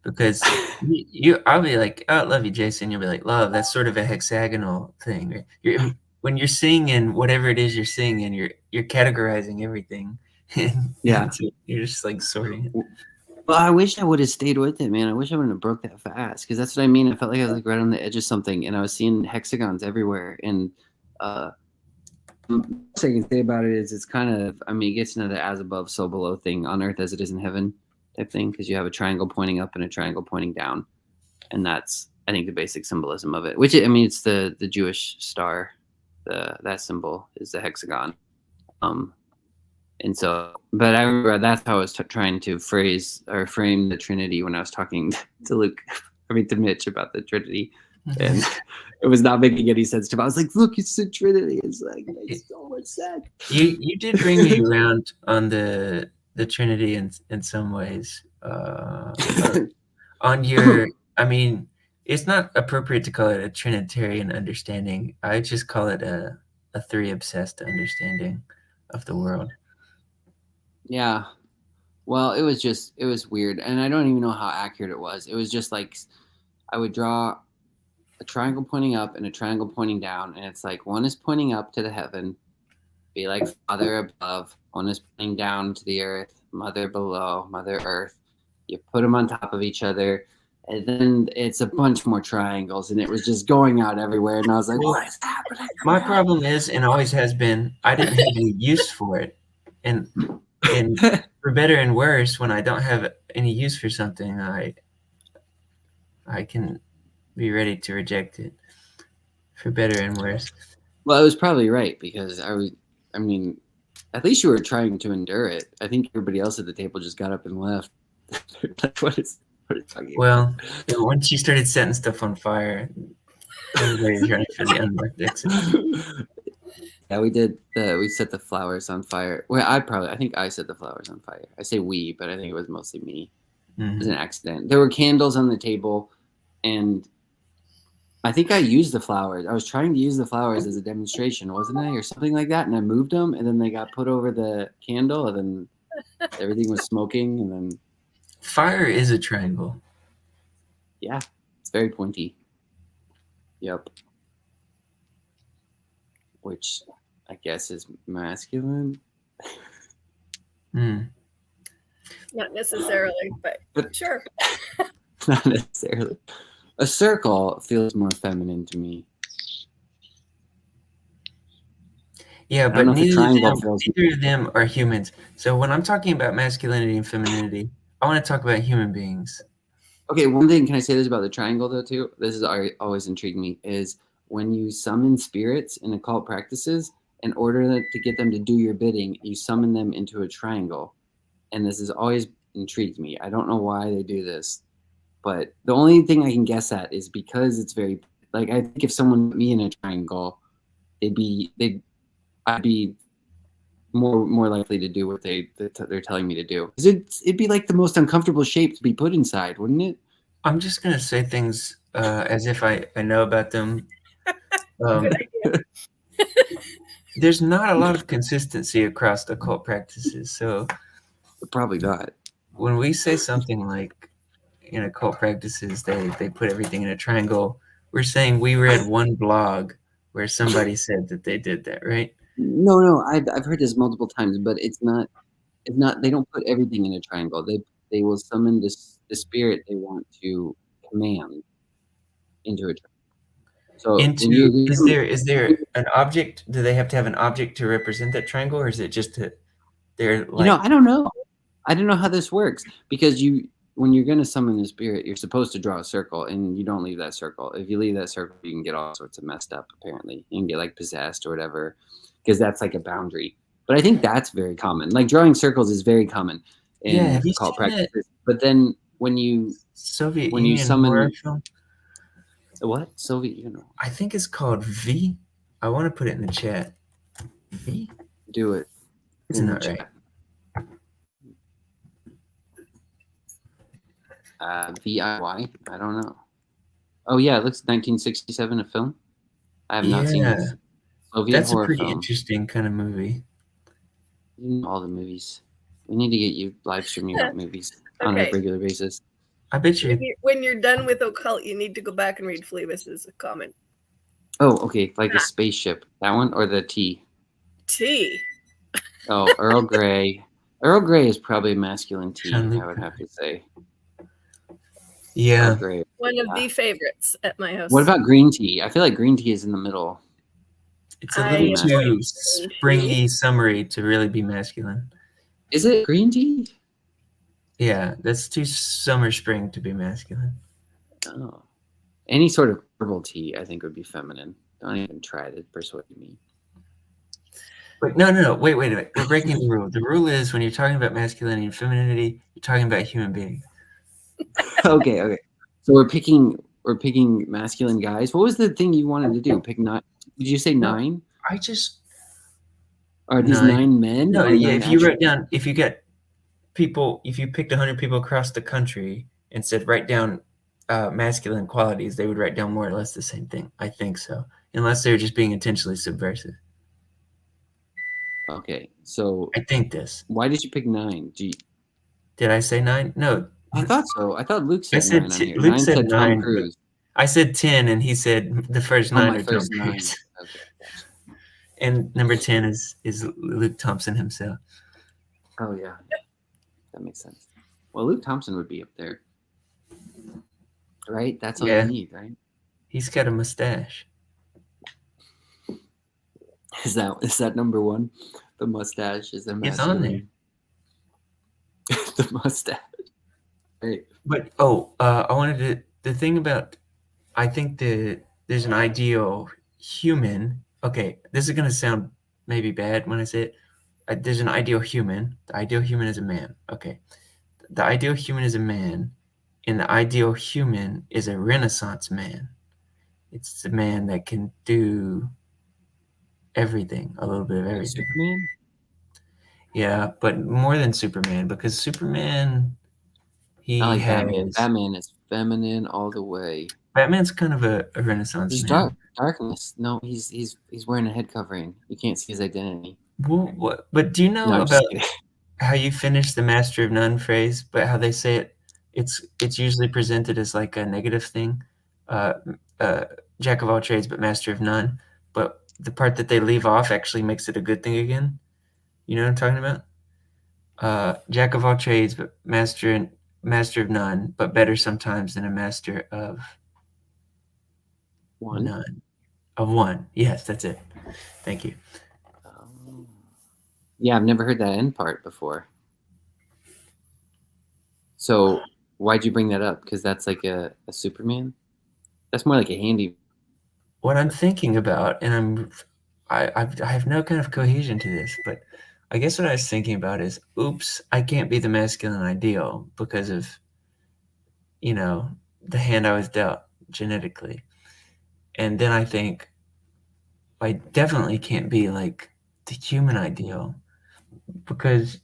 because I'll be like, oh, I love you, Jason. You'll be like, love. That's sort of a hexagonal thing. When you're singing whatever it is you're singing, you're categorizing everything. Yeah. You're just like sorting it. Well, I wish I would have stayed with it, man. I wish I wouldn't have broke that fast, because that's what I mean. I felt like I was like right on the edge of something, and I was seeing hexagons everywhere. And the best I can say about it is it's kind of, I mean, it gets into the as above, so below thing, on earth as it is in heaven type thing, because you have a triangle pointing up and a triangle pointing down. And that's, I think, the basic symbolism of it, which, I mean, it's the Jewish star. That symbol is the hexagon. And so, but I remember that's how I was trying to frame the Trinity when I was talking to Mitch about the Trinity, and it was not making any sense to me. I was like, "Look, it's the Trinity." It's like, it makes so much sense. You did bring me around on the Trinity in some ways. On your, I mean, it's not appropriate to call it a Trinitarian understanding. I just call it a three obsessed understanding of the world. Yeah. Well, it was weird. And I don't even know how accurate it was. It was just like, I would draw a triangle pointing up and a triangle pointing down. And it's like, one is pointing up to the heaven, be like Father above. One is pointing down to the earth, Mother below, Mother Earth. You put them on top of each other. And then it's a bunch more triangles, and it was just going out everywhere. And I was like, what is happening? My problem is, and always has been, I didn't have any use for it. And for better and worse, when I don't have any use for something, I can be ready to reject it, for better and worse. Well, I was probably right, because I mean, at least you were trying to endure it. I think everybody else at the table just got up and left. Like, what is talking Well, once you started setting stuff on fire, everybody's ready for the unmarked exit. Yeah, we set the flowers on fire. Well, I think I set the flowers on fire. I say we, but I think it was mostly me. It was Mhm. an accident. There were candles on the table, and I think I used the flowers. I was trying to use the flowers as a demonstration, wasn't I, or something like that? And I moved them, and then they got put over the candle, and then everything was smoking, and then Fire is a triangle. yeah, it's very pointy. Yep. Which I guess is masculine. Hmm. Not necessarily, but sure. Not necessarily. A circle feels more feminine to me. Yeah, don't but know if a neither triangle of them, feels- neither of them are humans. So when I'm talking about masculinity and femininity, I want to talk about human beings. Okay, one thing, can I say this about the triangle though too? This is always intrigued me, is when you summon spirits in occult practices, in order to get them to do your bidding, you summon them into a triangle. And this has always intrigued me. I don't know why they do this, but the only thing I can guess at is because it's very, like, I think if someone put me in a triangle, I'd be more likely to do what they're telling me to do. 'Cause it'd be like the most uncomfortable shape to be put inside, wouldn't it? I'm just going to say things as if I know about them. There's not a lot of consistency across occult practices. So Probably not. when we say something like in occult practices, they put everything in a triangle, we're saying we read one blog where somebody said that they did that, right? No, I've heard this multiple times, but it's not. They don't put everything in a triangle. They will summon the spirit they want to command into a triangle. So when Into is there an object? Do they have to have an object to represent that triangle, or is it just they're like I don't know. I don't know how this works because when you're going to summon the spirit, you're supposed to draw a circle, and you don't leave that circle. If you leave that circle, you can get all sorts of messed up. Apparently, you can get like possessed or whatever, because that's like a boundary. But I think that's very common. Like drawing circles is very common in have you occult seen that practices. But then when you Soviet when you Union summon- horror film? what Soviet Union, I think it's called V. I want to put it in the chat. V? do it. Isn't in the that right? chat. VIY? I don't know. Oh yeah, it looks 1967 a film. I have not seen this. Soviet That's a horror pretty film. interesting kind of movie. You know all the movies. We need to get you live streaming about movies on a Okay. regular basis. I bet you. When you're done with occult, you need to go back and read Flevis's comment. Oh, okay, like a spaceship. That one or the T? T. Oh, Earl Grey. Earl Grey is probably a masculine T, Jean-Luc. I would have to say. Earl Yeah. Grey. One of the favorites at my house. What about green tea? I feel like green tea is in the middle. It's a I little too avoid springy, summery to really be masculine. Is it green tea? Yeah, that's too summer spring to be masculine. Oh. Any sort of herbal tea, I think, would be feminine. Don't even try to persuade me. But no. Wait a minute. We're breaking the rule. The rule is when you're talking about masculinity and femininity, you're talking about human beings. Okay. So we're picking masculine guys. What was the thing you wanted to do? Pick 9? Did you say 9? I just Are these 9? 9 men? No, or yeah. 9 If you actual- wrote down, if you picked 100 people across the country and said write down masculine qualities, they would write down more or less the same thing. I think so, unless they were just being intentionally subversive. Okay, so I think this. why did you pick 9? Did I say 9? No, I thought so. I thought Luke I said said 9 on t- here. Luke 9 said said Tom 9, Cruise. I said 10, and he said the first 9 my are first Tom 9. Cruise. Okay, gotcha. And number 10 is Luke Thompson himself. Oh yeah, that makes sense. Well, Luke Thompson would be up there, right? That's all Yeah. you need, right? He's got a mustache. Is that number 1? The mustache is the It's on there. The mustache. Right. But I wanted the thing about, I think there's an ideal human. Okay, this is gonna sound maybe bad when I say it. There's an ideal human. The ideal human is a man. Okay, the ideal human is a man, and the ideal human is a Renaissance man. It's the man that can do everything, a little bit of Like everything. Superman? Yeah, but more than Superman, because Superman, he I like has Batman. Batman is feminine all the way. Batman's kind of a Renaissance There's man. darkness. No, he's wearing a head covering. You can't see his identity. Well, what? But do you know No, I'm about just kidding. how you finish the Master of None phrase, but how they say it? It's usually presented as like a negative thing. Uh, Jack of all trades, but master of none. But the part that they leave off actually makes it a good thing again. You know what I'm talking about? Jack of all trades, but master of none, but better sometimes than a master of One. none. Of one. Yes, that's it. Thank you. Yeah, I've never heard that end part before. So why'd you bring that up? Because that's like a Superman? That's more like a handy. What I'm thinking about, and I have no kind of cohesion to this, but I guess what I was thinking about is, oops, I can't be the masculine ideal because of, the hand I was dealt genetically. And then I think I definitely can't be like the human ideal because,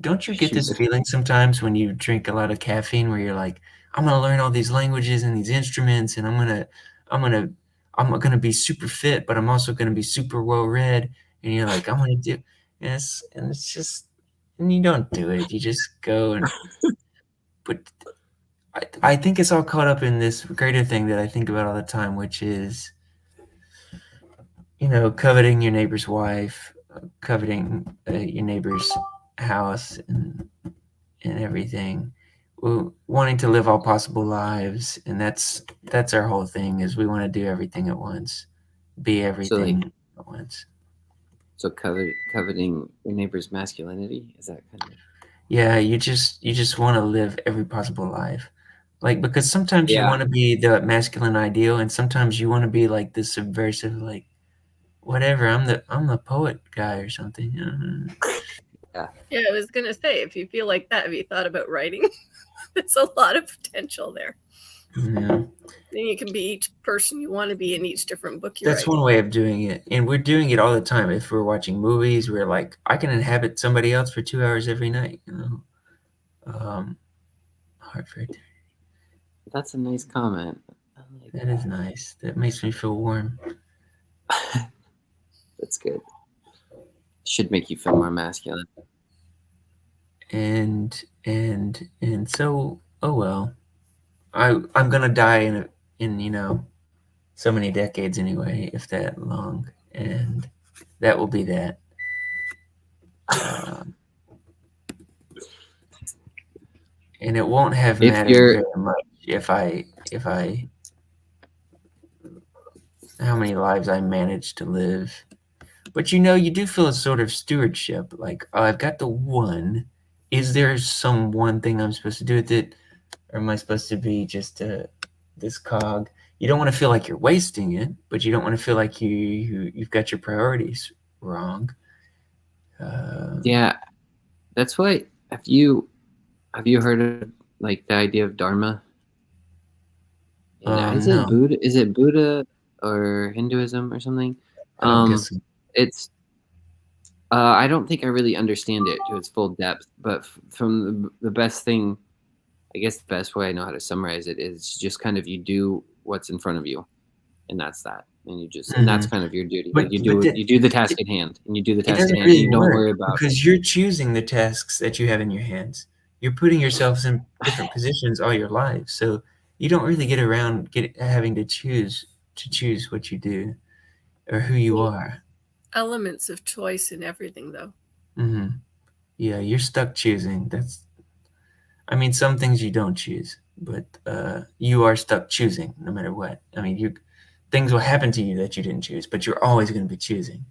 don't you get this Shoot. feeling sometimes when you drink a lot of caffeine where you're like, I'm going to learn all these languages and these instruments and I'm going to be super fit, but I'm also going to be super well read. And you're like, I'm going to do this. And it's just, and you don't do it. You just go and, but I think it's all caught up in this greater thing that I think about all the time, which is, coveting your neighbor's wife, coveting your neighbor's house and everything, wanting to live all possible lives. And that's our whole thing is we want to do everything at once, be everything at once. So coveting your neighbor's masculinity? Is that kind of... Yeah, you just want to live every possible life. Like, because sometimes you Yeah. want to be the masculine ideal and sometimes you want to be like this subversive, like, whatever, I'm the poet guy or something. Yeah, I was gonna say, if you feel like that, have you thought about writing? There's a lot of potential there. Yeah. Then you can be each person you want to be in each different book you That's write. one way of doing it. And we're doing it all the time. If we're watching movies, we're like, I can inhabit somebody else for 2 hours every night, Hartford. That's a nice comment. I like That is nice. That makes me feel warm. That's good. Should make you feel more masculine. And so, oh well. I'm gonna die in so many decades anyway, if that long, and that will be that. And it won't have If mattered you're- very much if I how many lives I managed to live. But you do feel a sort of stewardship, like, oh, I've got the one. Is there some one thing I'm supposed to do with it? Or am I supposed to be just this cog? You don't want to feel like you're wasting it, but you don't want to feel like you've got your priorities wrong. Yeah, that's why. Have you heard of like the idea of Dharma? Is No. it Buddha? Is it Buddha or Hinduism or something? I don't guess so. It's. I don't think I really understand it to its full depth, but from the best thing, I guess the best way I know how to summarize it is just kind of you do what's in front of you, and that's that, and you just and that's kind of your duty. But- Like you but do the task at hand, and you do the It task at doesn't hand, really and you don't work worry about. because you're choosing the tasks that you have in your hands. You're putting yourselves in different positions all your life, so you don't really get around having to choose what you do or who you are. Elements of choice in everything, though. Hmm. Yeah, you're stuck choosing. Some things you don't choose, but you are stuck choosing no matter what. Things will happen to you that you didn't choose, but you're always going to be choosing.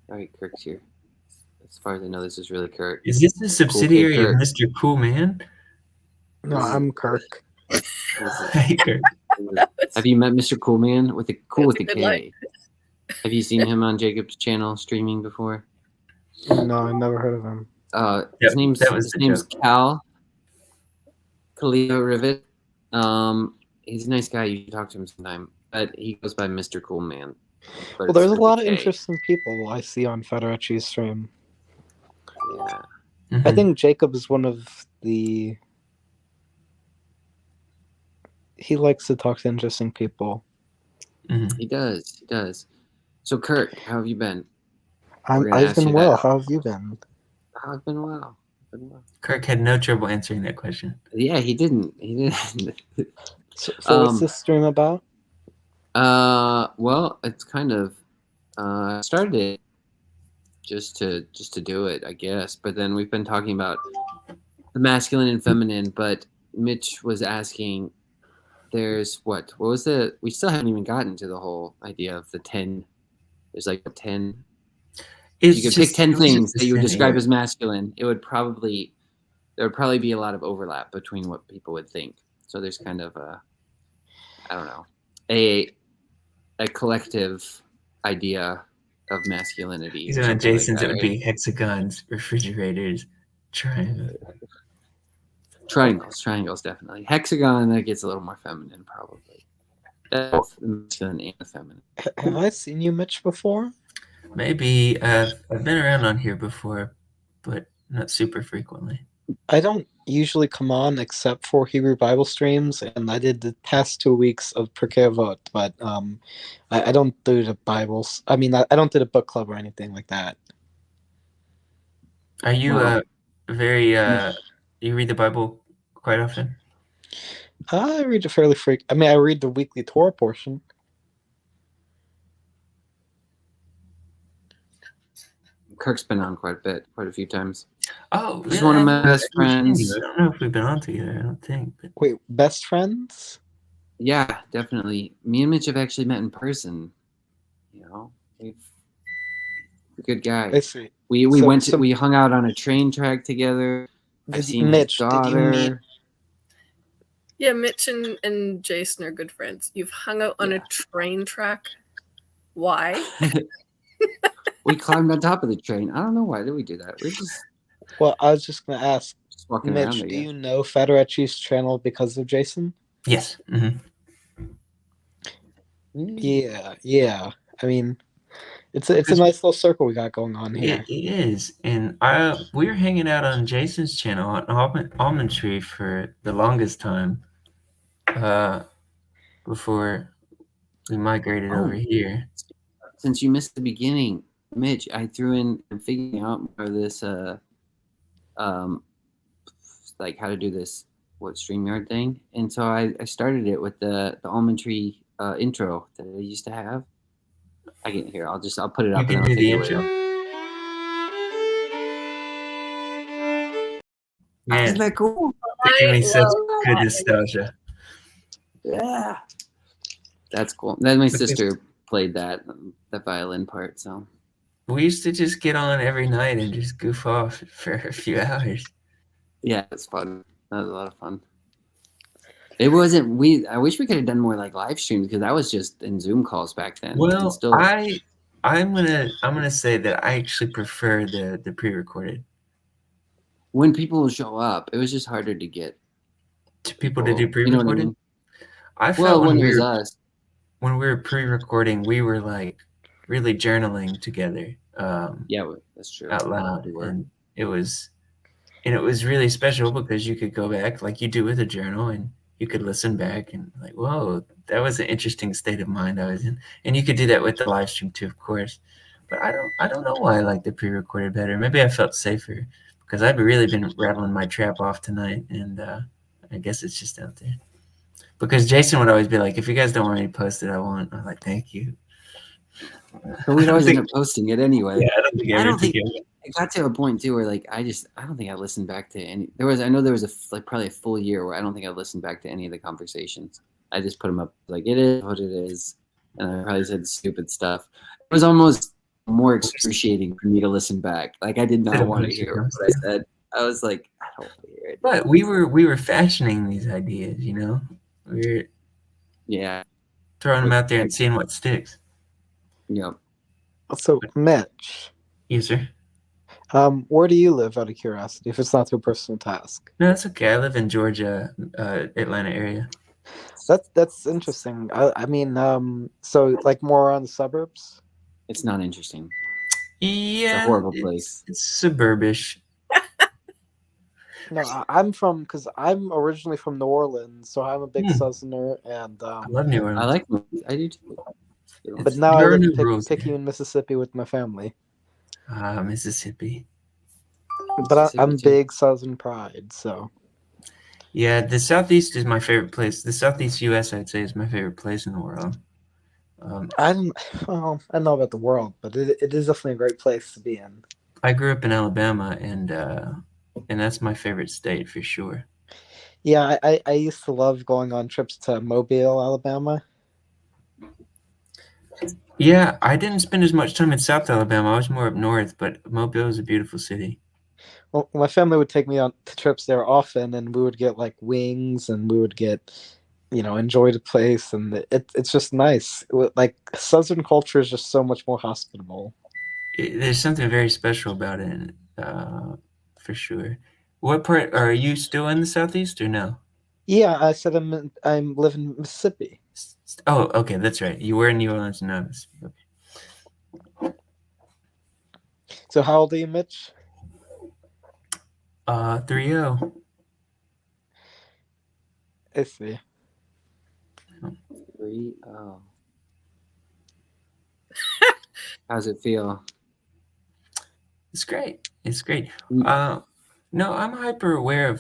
All right, Kirk's here. As far as I know, this is really Kirk. Is this a subsidiary of Kirk. Mr. Cool Man? No, I'm Kirk. Hey, Kirk. Have you met Mr. Cool Man with the cool with That's the a good line. K? Have you seen him on Jacob's channel streaming before? No, I never heard of him. His name's the Cal Kaleo Rivet. He's a nice guy. You should talk to him sometime. But he goes by Mr. Cool Man. But Well, there's a it's lot of okay. interesting people I see on Federici's stream. Yeah. I Mhm. think Jacob is one of the. He likes to talk to interesting people. Mhm. He does. He does. So, Kirk, how have you been? We're gonna I've ask you been well. that. How have you been? I've been well. I've been well. Kirk had no trouble answering that question. Yeah, he didn't. He didn't. So what's this stream about? Well, it's kind of I started it just to do it, I guess. But then we've been talking about the masculine and feminine. But Mitch was asking, "There's what? What was the? We still haven't even gotten to the whole idea of the 10. There's like 10. It's You could pick 10 it was just things a that you would describe scenario. as masculine. There would probably be a lot of overlap between what people would think. So there's kind of I don't know, a collective idea of masculinity. These or are not something like Jason's. that, It would right? be hexagons, refrigerators, triangles. Triangles, definitely. Hexagon, that gets a little more feminine, probably. Both masculine and feminine. Have I seen you, Mitch, before? Maybe I've been around on here before, but not super frequently. I don't usually come on except for Hebrew Bible streams, and I did the past 2 weeks of Pirkei Avot, but I don't do the Bibles. I mean, I don't do the book club or anything like that. Are you Well, very you read the Bible quite often? I read it fairly frequently. I mean, I read the weekly Torah portion. Kirk's been on quite a few times. Oh, He's really? one of my I've best never seen friends. you. I don't know if we've been on together. I don't think. But Wait, best friends? Yeah, definitely. Me and Mitch have actually met in person. You know, we've good guy. I see. We So- we hung out on a train track together. I've seen Mitch, his did you meet? daughter. Yeah, Mitch and Jason are good friends. You've hung out on a train track. Why? We climbed on top of the train. I don't know why did we do that. We're just Well, I was just gonna ask, walking around. Mitch, I do guess. you know Federici's channel because of Jason? yes. Hmm. Yeah. I mean, it's a nice little circle we got going on here. It is, and we were hanging out on Jason's channel on Almond Tree for the longest time, before we migrated over here. Since you missed the beginning, Mitch, I threw in figuring out more of this like how to do this StreamYard thing. And so I started it with the Almond Tree intro that I used to have. I can hear. I'll put it You up can and I'll do take the it away. intro. Isn't Man, that cool? that gave me I such love good that. nostalgia. Yeah. That's cool. Then my Because- sister played that violin part. So We used to just get on every night and just goof off for a few hours. yeah, it's fun. That was a lot of fun. It wasn't. I wish we could have done more like live streams because that was just in Zoom calls back then. Well, And still, I'm gonna say that I actually prefer the pre-recorded when people will show up, it was just harder to get to people to do You know what I pre-recorded. mean? I Well, felt when when it we was were us, when we were pre-recording, we were like really journaling together yeah, that's true. out loud, We were. and it was really special because you could go back like you do with a journal, and you could listen back and like, whoa, that was an interesting state of mind I was in. And you could do that with the live stream too, of course. But I don't know why I like the pre-recorded better. Maybe I felt safer because I've really been rattling my trap off tonight, and I guess it's just out there. Because Jason would always be like, if you guys don't want me to post it, I won't. I'm like, thank you. But we'd I don't always think- end up posting it anyway. Yeah, I don't think I don't think- it. It got to a point too where like I don't think I listened back to any. I know there was probably a full year where I don't think I listened back to any of the conversations. I just put them up like it is what it is, and I probably said stupid stuff. It was almost more excruciating for me to listen back. Like I did not want to hear what I said. I was like, I don't want to hear it. But we were fashioning these ideas, you know. We were Yeah. throwing them out there and seeing what sticks. Yep. So, Mitch, Yes, sir. where do you live out of curiosity, if it's not too personal task? No, that's okay. I live in Georgia, Atlanta area. That's interesting. I mean, so like more on the suburbs. It's not interesting. Yeah, horrible place. It's suburbish. No, because I'm originally from New Orleans, so I'm a big Southerner, and I love New Orleans. I like. I do too. but now I There are live no in rules there. Picayune, Mississippi, with my family. Mississippi. But I'm Mississippi too. big Southern pride, so Yeah, the Southeast is my favorite place. The Southeast U.S., I'd say, is my favorite place in the world. I don't know about the world, but it is definitely a great place to be in. I grew up in Alabama, and that's my favorite state for sure. Yeah, I used to love going on trips to Mobile, Alabama. Yeah, I didn't spend as much time in South Alabama. I was more up north, but Mobile is a beautiful city. Well, my family would take me on trips there often, and we would get like wings, and we would get, enjoy the place, and it's just nice. Like Southern culture is just so much more hospitable. There's something very special about it, for sure. What part are you still in the Southeast or no? Yeah, I said I'm living in Mississippi. Oh, okay, that's right. You were in New Orleans and now Mississippi. So how old are you, Mitch? 3-0. I see. 3-0. How's it feel? It's great. It's great. Mm. No, I'm hyper aware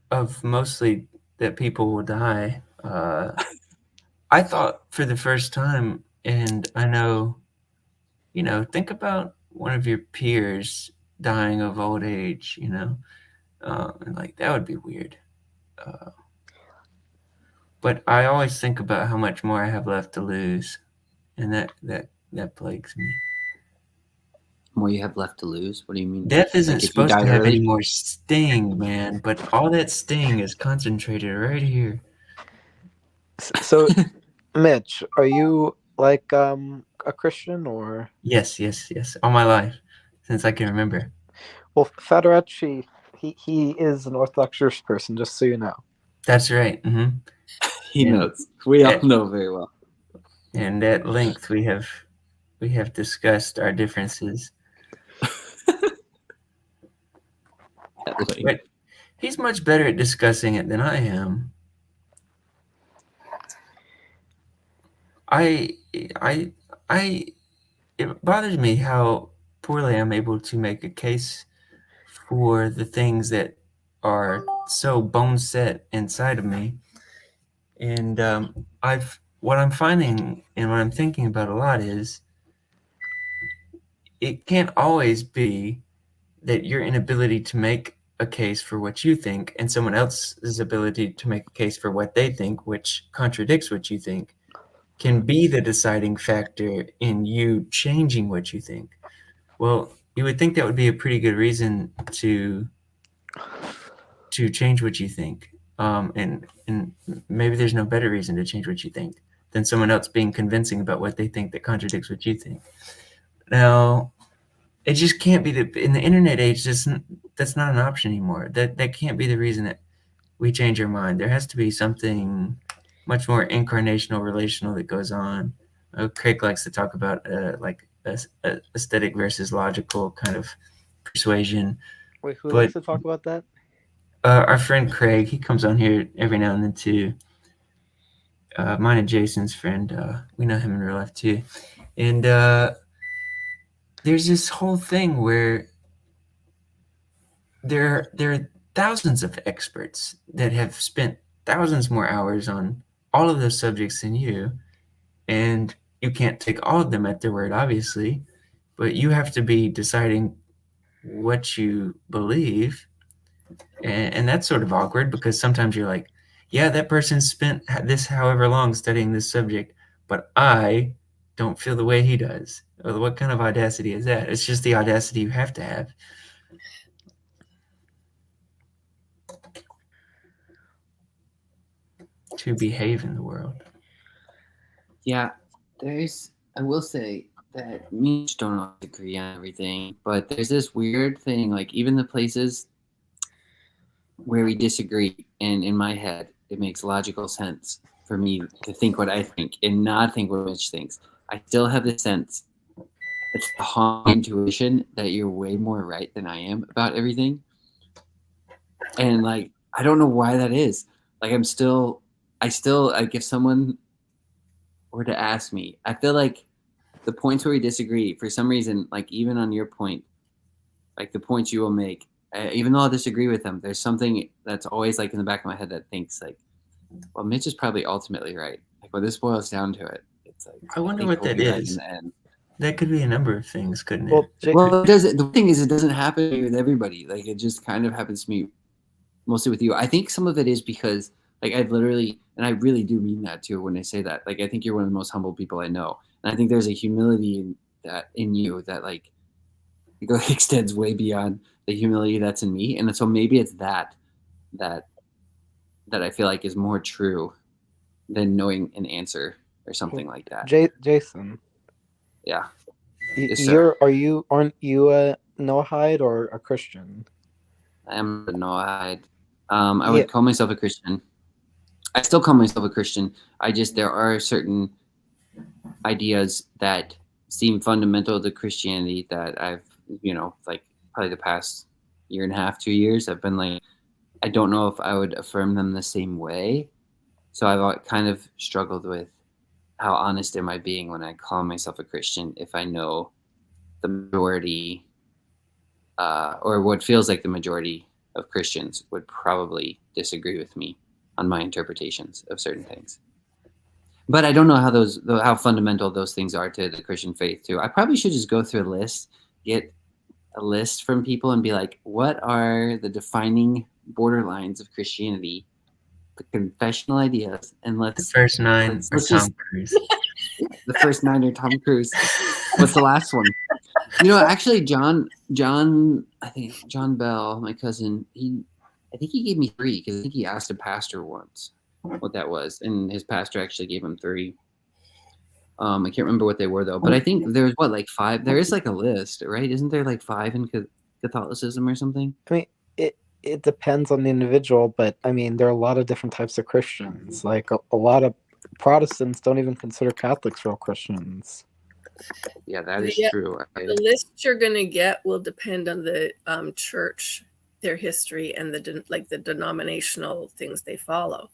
of mostly that people will die. I thought for the first time, and I know, think about one of your peers dying of old age, and like that would be weird. But I always think about how much more I have left to lose, and that plagues me. More you have left to lose? What do you mean? Death isn't Like if you supposed to died have early? any more sting, man, but all that sting is concentrated right here. So, Mitch, are you like a Christian or? Yes, all my life, since I can remember. Well, Federici, he is an Orthodox Jewish person, just so you know. That's right. He knows. We all know very well. And at length we have discussed our differences. But he's much better at discussing it than I am. It bothers me how poorly I'm able to make a case for the things that are so bone set inside of me. And what I'm finding and what I'm thinking about a lot is it can't always be that your inability to make a case for what you think and someone else's ability to make a case for what they think, which contradicts what you think, can be the deciding factor in you changing what you think. Well, you would think that would be a pretty good reason to change what you think. And maybe there's no better reason to change what you think than someone else being convincing about what they think that contradicts what you think. Now, it just can't be in the internet age. That's not an option anymore. That can't be the reason that we change our mind. There has to be something much more incarnational, relational that goes on. Craig likes to talk about like aesthetic versus logical kind of persuasion. Wait, who likes to talk about that? Our friend Craig, he comes on here every now and then too. Mine and Jason's friend, we know him in real life too. And there's this whole thing where there are thousands of experts that have spent thousands more hours on all of those subjects than you, and you can't take all of them at their word, obviously, but you have to be deciding what you believe. And that's sort of awkward because sometimes you're like, yeah, that person spent this however long studying this subject, but I don't feel the way he does. Well, what kind of audacity is that? It's just the audacity you have to have. To behave in the world. Yeah, I will say that me and Mitch don't always agree on everything, but there's this weird thing, like even the places where we disagree, and in my head, it makes logical sense for me to think what I think and not think what Mitch thinks. I still have the sense, it's the haunting intuition that you're way more right than I am about everything. And like, I don't know why that is. Like, I still, like, if someone were to ask me, I feel like the points where we disagree, for some reason, like even on your point, like the points you will make, even though I'll disagree with them, there's something that's always like in the back of my head that thinks like, well, Mitch is probably ultimately right. Like when this boils down to it, it's like, I wonder think what he'll that be right in is. the end. That could be a number of things, couldn't it? Well, Jake, Well, it doesn't. The thing is, it doesn't happen to me with everybody. Like it just kind of happens to me, mostly with you. I think some of it is because, like, I've literally, and I really do mean that too when I say that. Like, I think you're one of the most humble people I know, and I think there's a humility in you that like extends way beyond the humility that's in me. And so maybe it's that I feel like is more true than knowing an answer or something like that. Jason, Yeah. Yes, sir. aren't you a Noahide or a Christian? I am a Noahide. I would call myself a Christian. I still call myself a Christian. There are certain ideas that seem fundamental to Christianity that I've, like probably the past year and a half, 2 years, I've been like, I don't know if I would affirm them the same way. So I've kind of struggled with how honest am I being when I call myself a Christian if I know the majority or what feels like the majority of Christians would probably disagree with me on my interpretations of certain things. But I don't know how fundamental those things are to the Christian faith too. I probably should just go through a list, get a list from people and be like, what are the defining borderlines of Christianity, the confessional ideas, and The first 9 are let's Tom just- Cruise. the first 9 are Tom Cruise. What's the last one? Actually, John, I think John Bell, my cousin, I think he gave me 3 because I think he asked a pastor once what that was, and his pastor actually gave him 3. I can't remember what they were though, but I think there's like 5. There is like a list, right? Isn't there like 5 in Catholicism or something? I mean, it depends on the individual, but I mean, there are a lot of different types of Christians. Like a lot of Protestants don't even consider Catholics real Christians. Yeah, that is Yeah. true. The list you're gonna get will depend on the church, their history, and the denominational things they follow.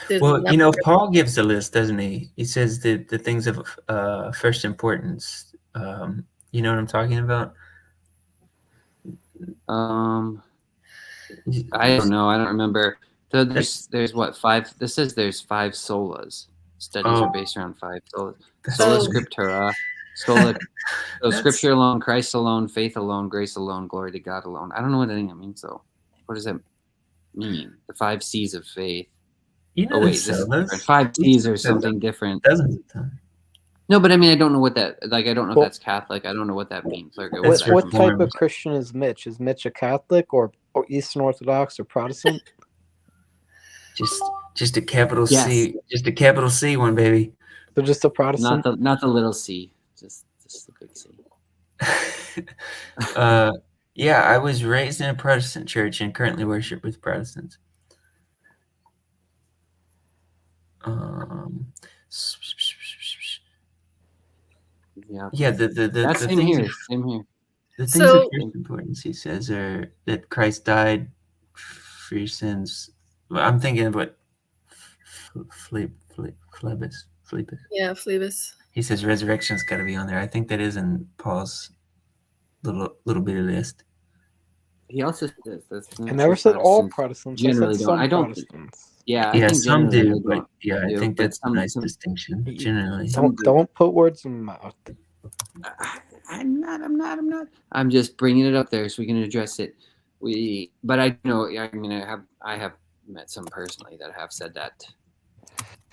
There's Well, nothing- Paul gives a list, doesn't he? He says the things of first importance. You know what I'm talking about? I don't know. I don't remember. So there's what 5? This says there's 5 solas. Studies are based around 5 solas. Sola Scriptura, sola, Scripture alone, Christ alone, faith alone, grace alone, glory to God alone. I don't know what any of that means though. What does that mean? The 5 C's of faith. Oh wait, this is different. 5 C's or something different. Dozens of times. No, but I mean, I don't know what that. Like, I don't know if that's Catholic. I don't know what that means. Like, What type of Christian is Mitch? Is Mitch a Catholic or Eastern Orthodox or Protestant? Just a capital C. Just a capital C one, baby. So just a Protestant. Not the little C. Just the big C. Yeah, I was raised in a Protestant church and currently worship with Protestants. Yeah. The same here. Same here. The things of first importance, he says, are that Christ died for your sins. Well, I'm thinking about Phlebas. Yeah, Phlebas. He says resurrection's got to be on there. I think that is in Paul's little bit of list. He also says this. I never said all Protestants. Generally don't. I don't. Protestants. Yeah, I think some do, but I think that's a nice some, distinction. Generally, don't put words in my mouth. I'm not. I'm just bringing it up there so we can address it. But I know. I mean, I have met some personally that have said that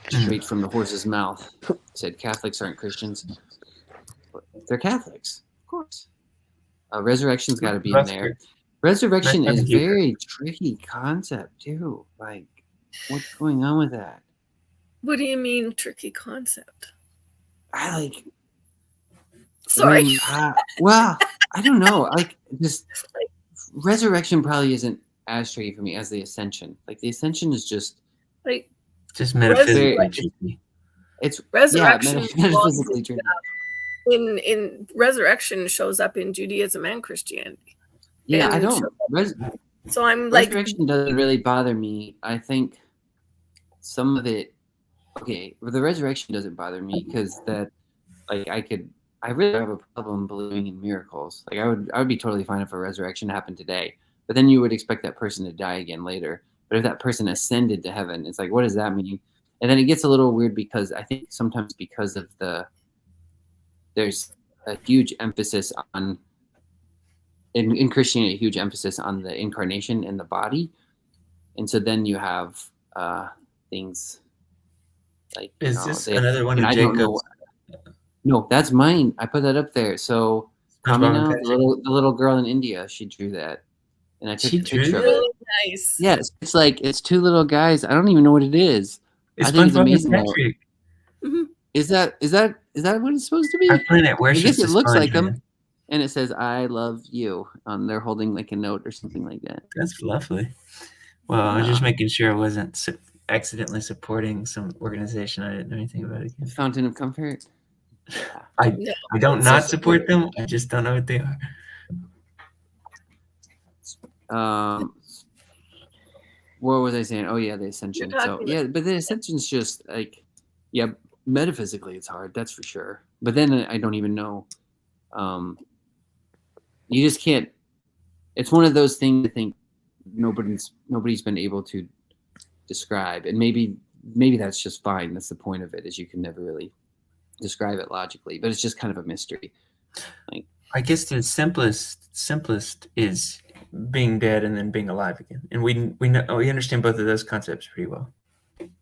straight from the horse's mouth. Said Catholics aren't Christians. They're Catholics, of course. Resurrection's got to be in there. Resurrection is a very tricky concept too. Like, what's going on with that? What do you mean tricky concept? Sorry. Well, I don't know. Like, just resurrection probably isn't as tricky for me as the Ascension. Like the Ascension is just Like Just metaphysically Resurrection. tricky. it's resurrection metaphysically tricky. in resurrection shows up in Judaism and Christianity. Yeah, I And don't. So I'm like, Resurrection doesn't really bother me. I think some of it. Okay, but the resurrection doesn't bother me because that, like, I really have a problem believing in miracles. Like, I would be totally fine if a resurrection happened today, but then you would expect that person to die again later. But if that person ascended to heaven, it's like, what does that mean? And then it gets a little weird because I think sometimes because of there's a huge emphasis on, in Christianity, a huge emphasis on the incarnation and the body. And so then you have things like, Is this another one and of I don't know. Jacob's? No, that's mine. I put that up there. So SpongeBob and Kamina, Patrick? the little girl in India, she drew that. And I took She a drew picture of that? it. really nice. Yes, it's like it's two little guys. I don't even know what it is. It's I think it's SpongeBob and amazing. though. Patrick. Is that what it's supposed to be? Our planet worships guess it the looks sponge, like 'em. man. And it says "I love you" on. They're holding like a note or something like that. That's lovely. Well, I was just making sure I wasn't accidentally supporting some organization I didn't know anything about again. Fountain of Comfort. I don't It's not so support them. I just don't know what they are. What was I saying? Oh yeah, the Ascension. You're So talking yeah, but the Ascension's just like, yeah, metaphysically it's hard, that's for sure. But then I don't even know. You just can't. It's one of those things I think nobody's been able to describe, and maybe that's just fine. That's the point of it, is you can never really describe it logically, but it's just kind of a mystery. Like, I guess the simplest is being dead and then being alive again, and we understand both of those concepts pretty well.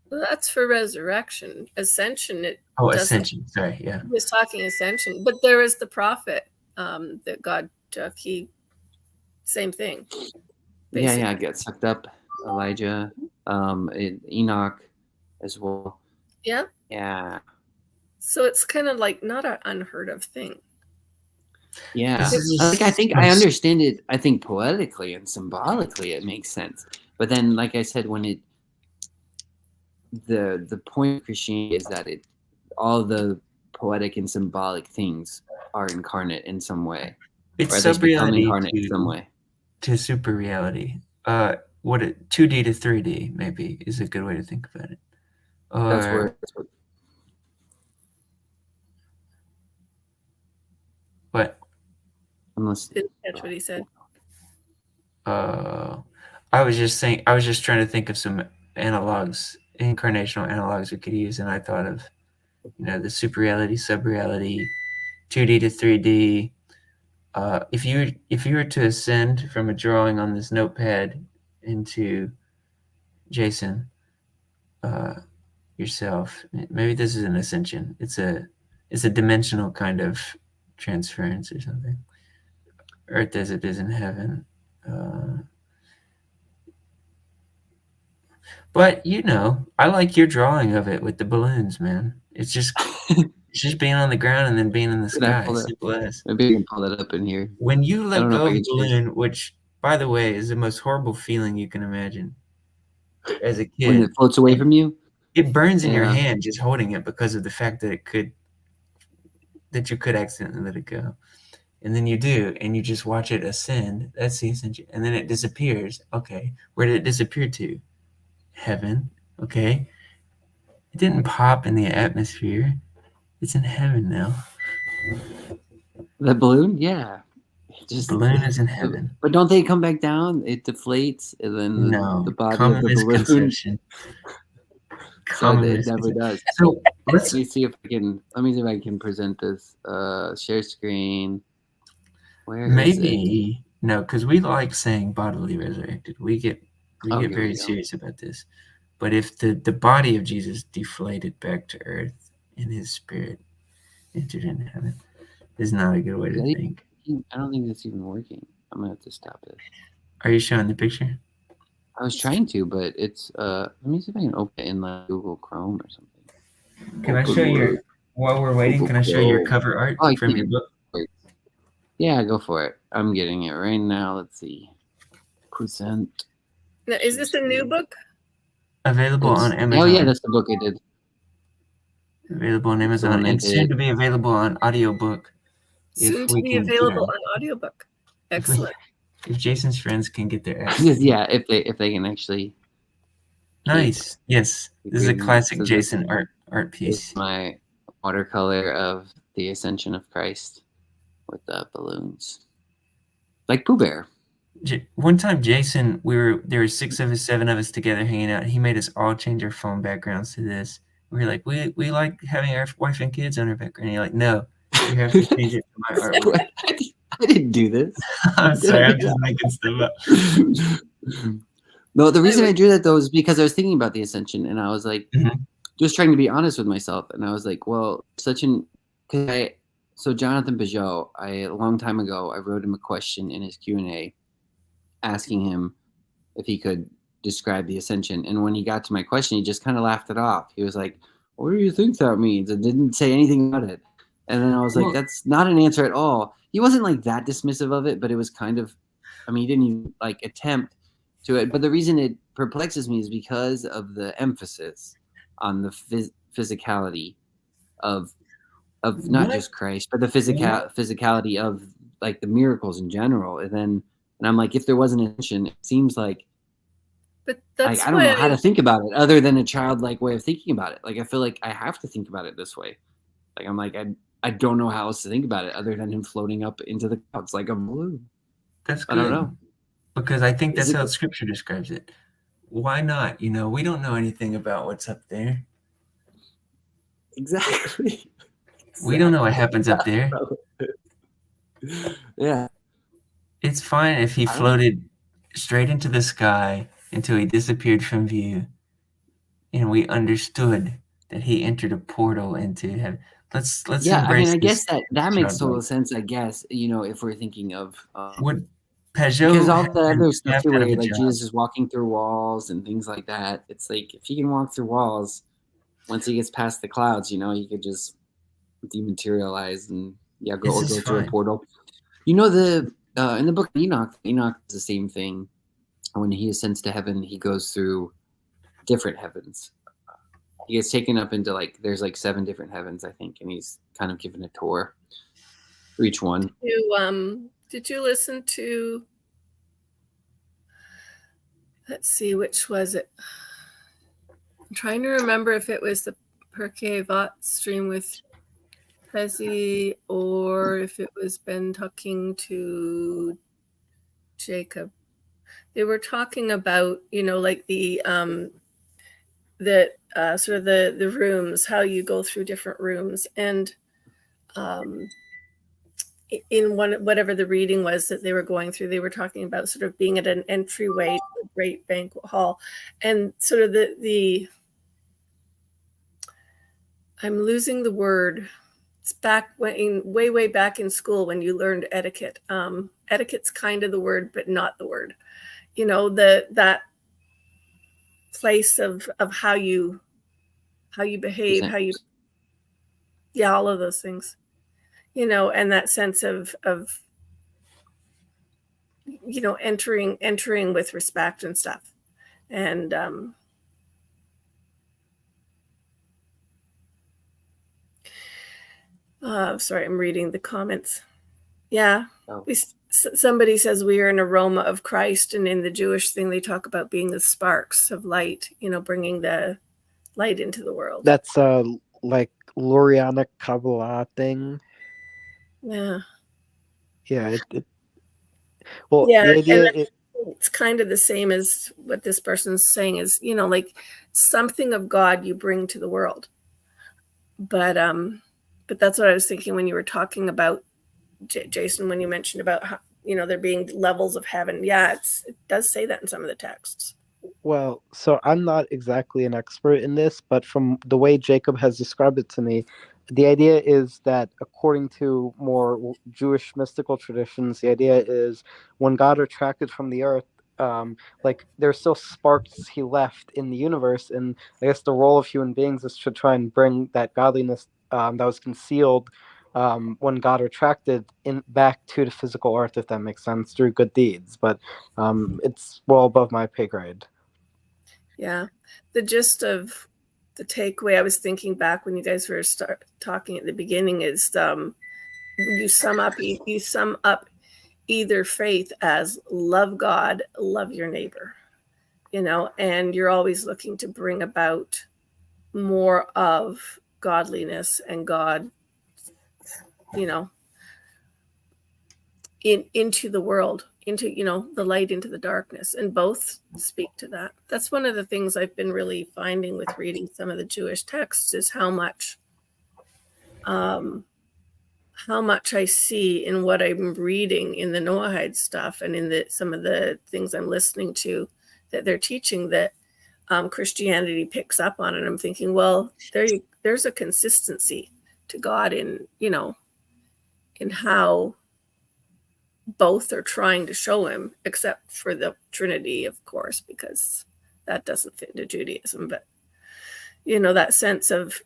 Well, that's for resurrection. Ascension, it Oh, doesn't- ascension. Sorry, yeah. He was talking ascension, but there is the prophet that God took. Same thing. yeah, I got sucked up. Elijah, Enoch, as well. Yeah. Yeah, So it's kind of like not an unheard of thing. yeah. This is I think I understand it. I think poetically and symbolically it makes sense. But then, like I said, when the point of Christianity is that all the poetic and symbolic things are incarnate in some way. It's Or at least become sub-reality incarnate in some way. to super reality. 2D to 3D maybe is a good way to think about it. That's where. What? Unless Didn't catch what he said. I was just trying to think of some analogs, incarnational analogs we could use, and I thought of, the super reality, sub reality, 2D to 3D. If you were to ascend from a drawing on this notepad into Jason yourself, maybe this is an ascension. It's a dimensional kind of transference or something. Earth as it is in heaven. But I like your drawing of it with the balloons, man. It's just being on the ground and then being in the sky. Simple as. Maybe you can pull that up in here. When you let don't know go if I of a can change balloon, which, by the way, is the most horrible feeling you can imagine as a When kid, it floats away from you. it burns in your Yeah. hand just holding it because of the fact that you could accidentally let it go. And then you do, and you just watch it ascend. That's the ascension. And then it disappears. Okay. Where did it disappear to? Heaven. Okay. It didn't pop in the atmosphere. It's in heaven now. The balloon, yeah. Just Balloon is in heaven. But don't they come back down? It deflates, and then No. the body Common of the balloon. misconception. So Common it never misconception. does. So Let me see if I can present this. Share screen. Where is it? maybe no, because we like saying bodily resurrected. We get Oh, here very we go. serious about this. But if the body of Jesus deflated back to earth and his spirit entered into heaven, is not a good way to Is that think. I don't think that's even working. I'm gonna have to stop this. Are you showing the picture? I was trying to, but it's let me see if I can open it in like Google Chrome or something. Can I show you while we're waiting? Can I show your cover art Oh, I from your can. book? Yeah, go for it. I'm getting it right now. Let's see. Present. Now, is this a new book? Available on It's- Amazon. Oh yeah, that's the book I did. Available on That's the Amazon one I and soon did. to be available on audiobook. If Soon to we be can get available our- on audiobook. If we- Excellent. If Jason's friends can get their access. Yeah, if they can actually. Nice. Yes. This is a agreement. classic So this Jason art is piece. my watercolor of the Ascension of Christ with the balloons, like Pooh Bear. One time, Jason, there were 6 of us, 7 of us together hanging out. He made us all change our phone backgrounds to this. We were like, we like having our wife and kids on our background. And you're like, no, you have to change it to my artwork. I didn't do this. I'm sorry, I'm just making stuff up. No, the reason I drew that though is because I was thinking about the Ascension, and I was like, Mhm. just trying to be honest with myself, and I was like, well, so Jonathan Peugeot, a long time ago, I wrote him a question in his Q&A, asking him if he could describe the Ascension, and when he got to my question, he just kind of laughed it off. He was like, "What do you think that means?" and didn't say anything about it. And then I was like, Well- that's not an answer at all. He wasn't like that dismissive of it, but it was kind of, I mean, he didn't even like attempt to it. But the reason it perplexes me is because of the emphasis on the physicality of not What? just Christ, but the physicality of like the miracles in general. And I'm like, if there wasn't an Ascension, it seems like But that's I don't know why how to think about it other than a childlike way of thinking about it. Like I feel like I have to think about it this way. Like I'm like I don't know how else to think about it other than him floating up into the clouds like a balloon. That's I good. don't know. Because I think Is that's it- how Scripture describes it. Why not? You know, we don't know anything about what's up there. Exactly. We don't know what happens up there. Yeah. It's fine if he I don't- floated straight into the sky until he disappeared from view, and we understood that he entered a portal into heaven. Let's Yeah, I embrace mean, I this guess that makes total childlike. sense. I guess if we're thinking of Would Peugeot because all have the been other stuff half too, out where of a like job? Jesus is walking through walls and things like that. It's like if he can walk through walls, once he gets past the clouds, he could just dematerialize and This go is through a fine. portal. In the book of Enoch is the same thing. When he ascends to heaven, he goes through different heavens. He gets taken up into there's 7 different heavens, I think, and he's kind of given a tour for each one. Did you listen to, let's see, which was it? I'm trying to remember if it was the Pirkei Avot stream with Prezi or if it was Ben talking to Jacob. They were talking about, like the sort of the rooms, how you go through different rooms, and in whatever the reading was that they were going through, they were talking about sort of being at an entryway to a great banquet hall, and sort of the I'm losing the word. It's back way back in school when you learned etiquette. Etiquette's kind of the word, but not the word. That place of how you behave, all of those things, and that sense of entering with respect and stuff. And sorry, I'm reading the comments. Yeah. Oh. Somebody says we are an aroma of Christ, and in the Jewish thing they talk about being the sparks of light, bringing the light into the world. That's like Lurianic Kabbalah thing. Yeah. Yeah. Well, Yeah, the idea and it's kind of the same as what this person's saying is, like something of God you bring to the world. But that's what I was thinking when you were talking about Jason, when you mentioned about how, there being levels of heaven. Yeah, it does say that in some of the texts. Well, so I'm not exactly an expert in this, but from the way Jacob has described it to me, the idea is that according to more Jewish mystical traditions, the idea is when God retracted from the earth, there's still sparks he left in the universe, and I guess the role of human beings is to try and bring that godliness that was concealed when God retracted in back to the physical earth, if that makes sense, through good deeds. But it's well above my pay grade. Yeah. The gist of the takeaway I was thinking back when you guys were talking at the beginning is you sum up either faith as love God, love your neighbor, and you're always looking to bring about more of godliness and God, into the world, into the light, into the darkness, and both speak to that. That's one of the things I've been really finding with reading some of the Jewish texts is how much I see in what I'm reading in the Noahide stuff and in some of the things I'm listening to that they're teaching that Christianity picks up on. And I'm thinking, well, there's a consistency to God in how both are trying to show him, except for the Trinity, of course, because that doesn't fit into Judaism. But, that sense of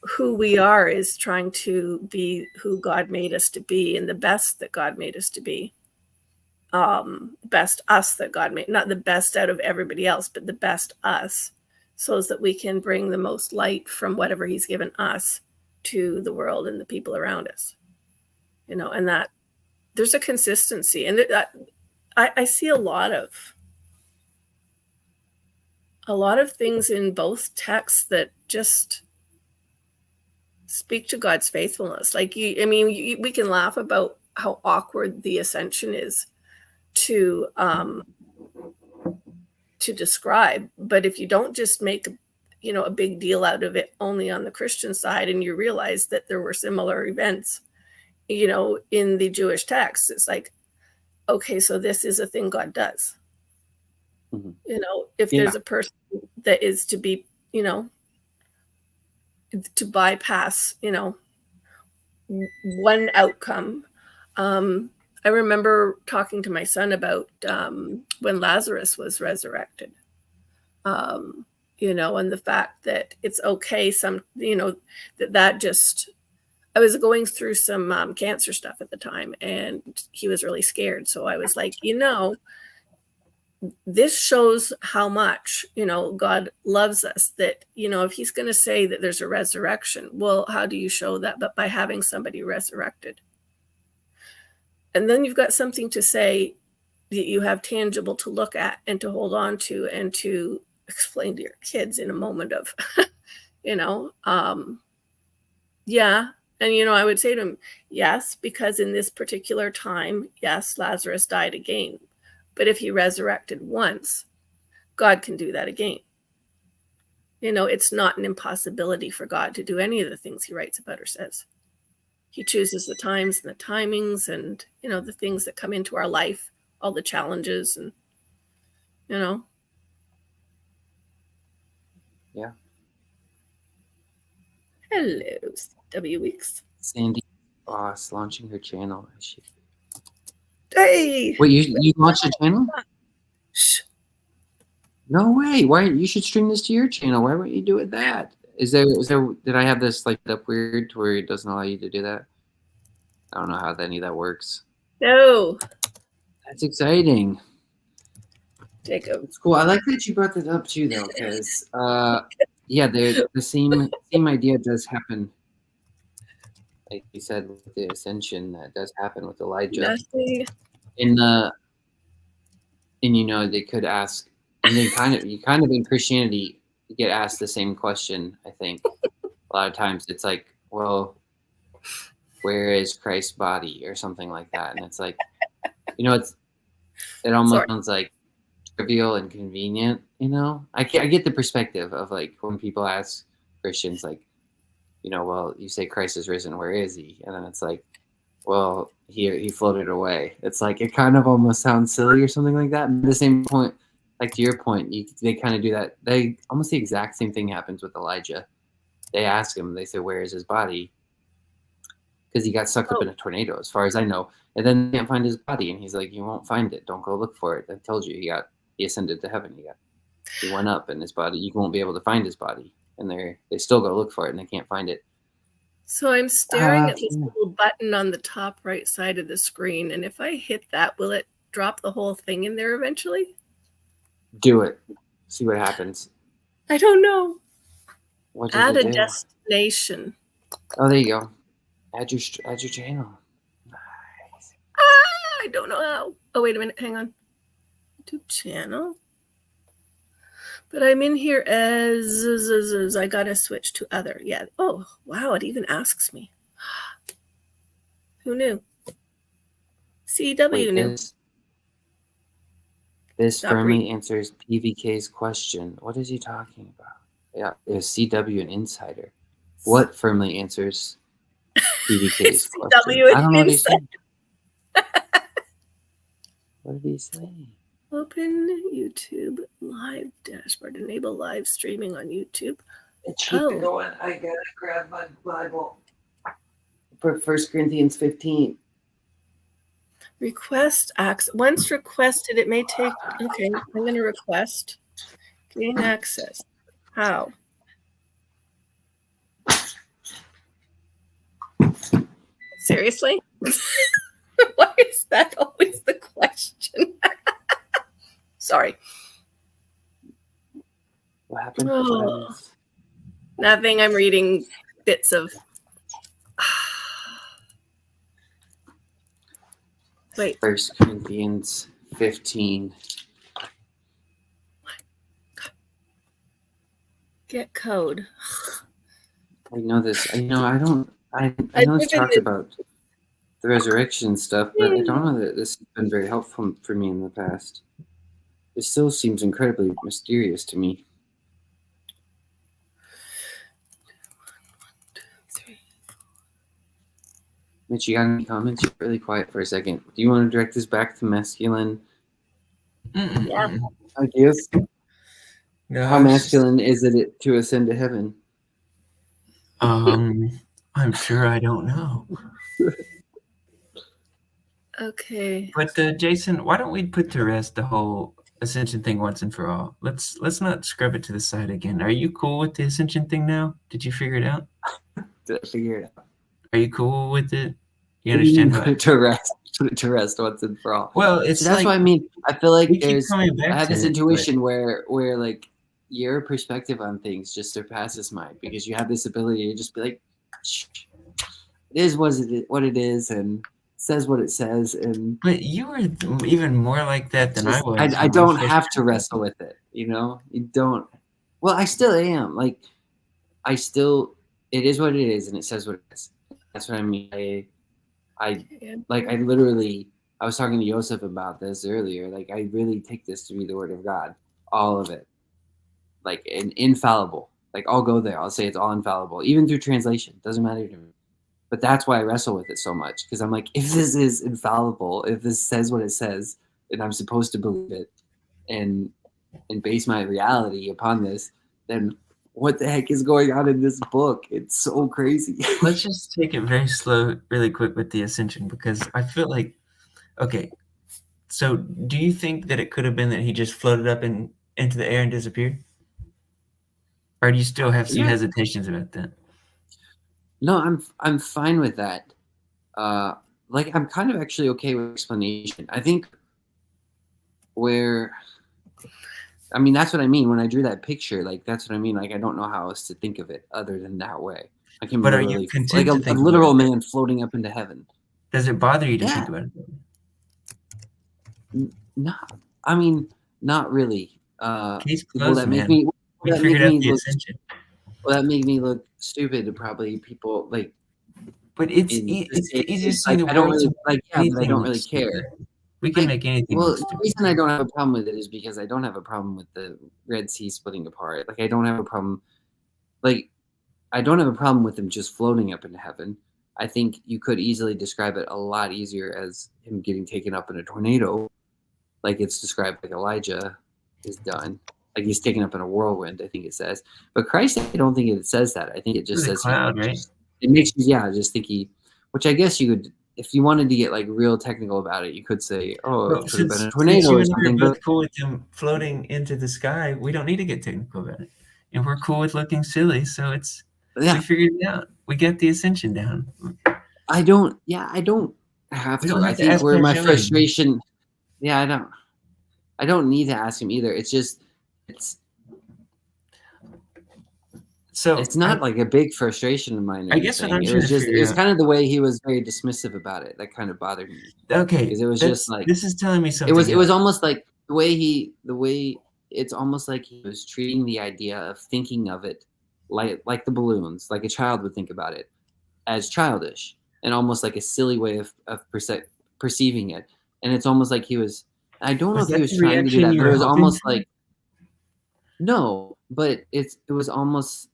who we are is trying to be who God made us to be and the best that God made us to be. Best us that God made, not the best out of everybody else, but the best us, so that we can bring the most light from whatever he's given us to the world and the people around us. And that there's a consistency, and I see a lot of things in both texts that just speak to God's faithfulness. Like we can laugh about how awkward the ascension is to describe, but if you don't just make a big deal out of it only on the Christian side, and you realize that there were similar events in the Jewish text, it's like, okay, so this is a thing God does. Mm-hmm. If there's a person that is to be, to bypass, one outcome. I remember talking to my son about when Lazarus was resurrected, and the fact that it's okay. That just, I was going through some cancer stuff at the time, and he was really scared. So I was like, this shows how much, God loves us, that, if he's going to say that there's a resurrection, well, how do you show that? But by having somebody resurrected. And then you've got something to say that you have tangible to look at and to hold on to and to explain to your kids in a moment of, yeah. And, I would say to him, yes, because in this particular time, yes, Lazarus died again. But if he resurrected once, God can do that again. It's not an impossibility for God to do any of the things he writes about or says. He chooses the times and the timings and, the things that come into our life, all the challenges and, Yeah. Hello, W Weeks. Sandy Boss launching her channel. Hey! Wait, you launched a channel? Shh. No way. Why? You should stream this to your channel. Why wouldn't you do it that? Is there, did I have this like up weird to where it doesn't allow you to do that? I don't know how any of that works. No. That's exciting. Jacob. It's cool. I like that you brought that up too, though, because yeah, the same idea does happen. Like you said, with the ascension, that does happen with Elijah. Nothing. They could ask, and you kind of in Christianity you get asked the same question. I think a lot of times it's like, well, where is Christ's body or something like that, and it's like, it almost sounds like trivial and convenient. I get the perspective of like when people ask Christians like, well, you say Christ is risen, where is he? And then it's like, well, he floated away. It's like, it kind of almost sounds silly or something like that. And at the same point, like to your point, they kind of do that. They almost the exact same thing happens with Elijah. They ask him, they say, where is his body? Because he got sucked up in a tornado, as far as I know. And then they can't find his body. And he's like, you won't find it. Don't go look for it. I told you, he ascended to heaven. He went up, and his body, you won't be able to find his body. And they still go look for it, and they can't find it. So I'm staring at this yeah. little button on the top right side of the screen, and if I hit that, will it drop the whole thing in there eventually? Do it. See what happens. I don't know. What does Add it a do? destination. Oh, there you go. Add your channel. Nice. I don't know how. Oh, wait a minute. Hang on. YouTube channel. But I'm in here as I gotta switch to other. Yeah. Oh, wow. It even asks me. Who knew? CW Wait, knew. this Not firmly read. answers PVK's question. What is he talking about? Yeah, it's CW and Insider. What firmly answers PVK's question? CW and I don't know what he's Insider. saying. What did he say? Open YouTube live dashboard. Enable live streaming on YouTube. Keep Oh. it going. I gotta grab my Bible for 1 Corinthians 15. Request access. Once requested, it may take. Okay, I'm going to request. Gain access. How? Seriously? Why is that always the question? Sorry. What happened? Oh. Nothing. I'm reading bits of. Wait. 1 Corinthians 15. Get code. I know this. I know I know it's live in talked the- about the resurrection stuff, but I don't know that this has been very helpful for me in the past. It still seems incredibly mysterious to me. Mitch, you got any comments? You're really quiet for a second. Do you want to direct this back to masculine Yeah. ideas? No, How masculine is it to ascend to heaven? I'm sure I don't know. Okay. But Jason, why don't we put to rest the whole ascension thing once and for all? Let's not scrub it to the side again. Are you cool with the ascension thing now? Did you figure it out? Did I figure it out? Are you cool with it? You What do you mean understand put how? it to rest? Put it to rest once and for all. Well, it's See, that's like what I mean. I feel like we keep there's. coming back I have to this it, intuition where like your perspective on things just surpasses mine because you have this ability to just be like, "Shh, it is what it is, and says what it says, and but you were even more like that than I just- was. I when we don't first have to started. wrestle with it. You know, you don't. Well, I still am. Like, I still. It is what it is, and it says what it is. That's what I mean. I literally. I was talking to Joseph about this earlier. Like, I really take this to be the word of God, all of it, like infallible. Like, I'll go there. I'll say it's all infallible, even through translation. Doesn't matter to me. But that's why I wrestle with it so much, because I'm like, if this is infallible, if this says what it says, and I'm supposed to believe it, and base my reality upon this, then what the heck is going on in this book? It's so crazy. Let's just take it very slow, really quick with the ascension, because I feel like, okay, so do you think that it could have been that he just floated up into the air and disappeared? Or do you still have some Yeah. hesitations about that? No, I'm fine with that. Like, I'm kind of actually okay with explanation. I think that's what I mean when I drew that picture. Like, that's what I mean. Like, I don't know how else to think of it other than that way. I can But are you literally, content like to a think about literal it? man floating up into heaven. Does it bother you to Yeah. think about it? No, I mean, not really. Case Will closed, that make man. me? We Will that figured make out me the look? ascension. Will that make me look stupid to probably people like? But it's in the same- easiest like, thing in the I don't world really to like. Yeah, but I anything don't look really stupid. care. We can Like, make anything Well, look the stupid. reason I don't have a problem with it is because I don't have a problem with the Red Sea splitting apart. Like, I don't have a problem. Like, I don't have a problem with him just floating up into heaven. I think you could easily describe it a lot easier as him getting taken up in a tornado, like it's described, like Elijah is done. Like, he's taken up in a whirlwind, I think it says. But Christ, I don't think it says that. I think it just It was a says cloud, right? it makes you, yeah, just think which I guess you could, if you wanted to get like real technical about it, you could say, oh, Well, it could have been a since tornado you or and I are something. both But cool with him floating into the sky, we don't need to get technical about it. And we're cool with looking silly, so it's Yeah, We figured it out. We got the ascension down. I don't have We to. don't I have to think ask where my Pajot. frustration, yeah, I don't need to ask him either. It's just So it's not like a big frustration of mine or I guess what anything. I'm It was trying to just, figure it was out- kind of the way he was very dismissive about it that kind of bothered me. okay, Because it was just like, this is telling me something. it was else. almost like the way it's almost like he was treating the idea of thinking of it like the balloons, like a child would think about it, as childish and almost like a silly way of perceiving it. And it's almost like he was, I don't know Was if he that was the trying to do reaction that, you but were it was hoping almost for? like, no, but it was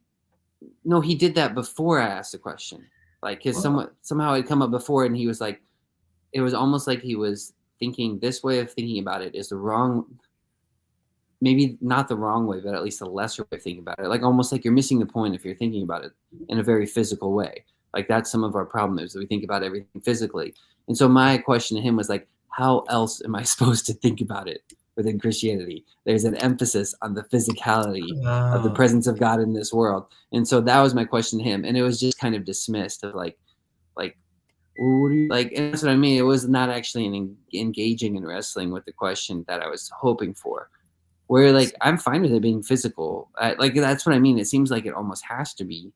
no, he did that before I asked the question. Like, because somehow it come up before, and he was like, it was almost like he was thinking this way of thinking about it is the wrong, maybe not the wrong way, but at least a lesser way of thinking about it. Like, almost like you're missing the point if you're thinking about it in a very physical way. Like, that's some of our problem is that we think about everything physically. And so my question to him was like, how else am I supposed to think about it within Christianity? There's an emphasis on the physicality of the Oh. presence of God in this world. And so that was my question to him. And it was just kind of dismissed of like, well, what do you like? And that's what I mean. It was not actually engaging and wrestling with the question that I was hoping for. Where like, I'm fine with it being physical. Like, that's what I mean. It seems like it almost has to be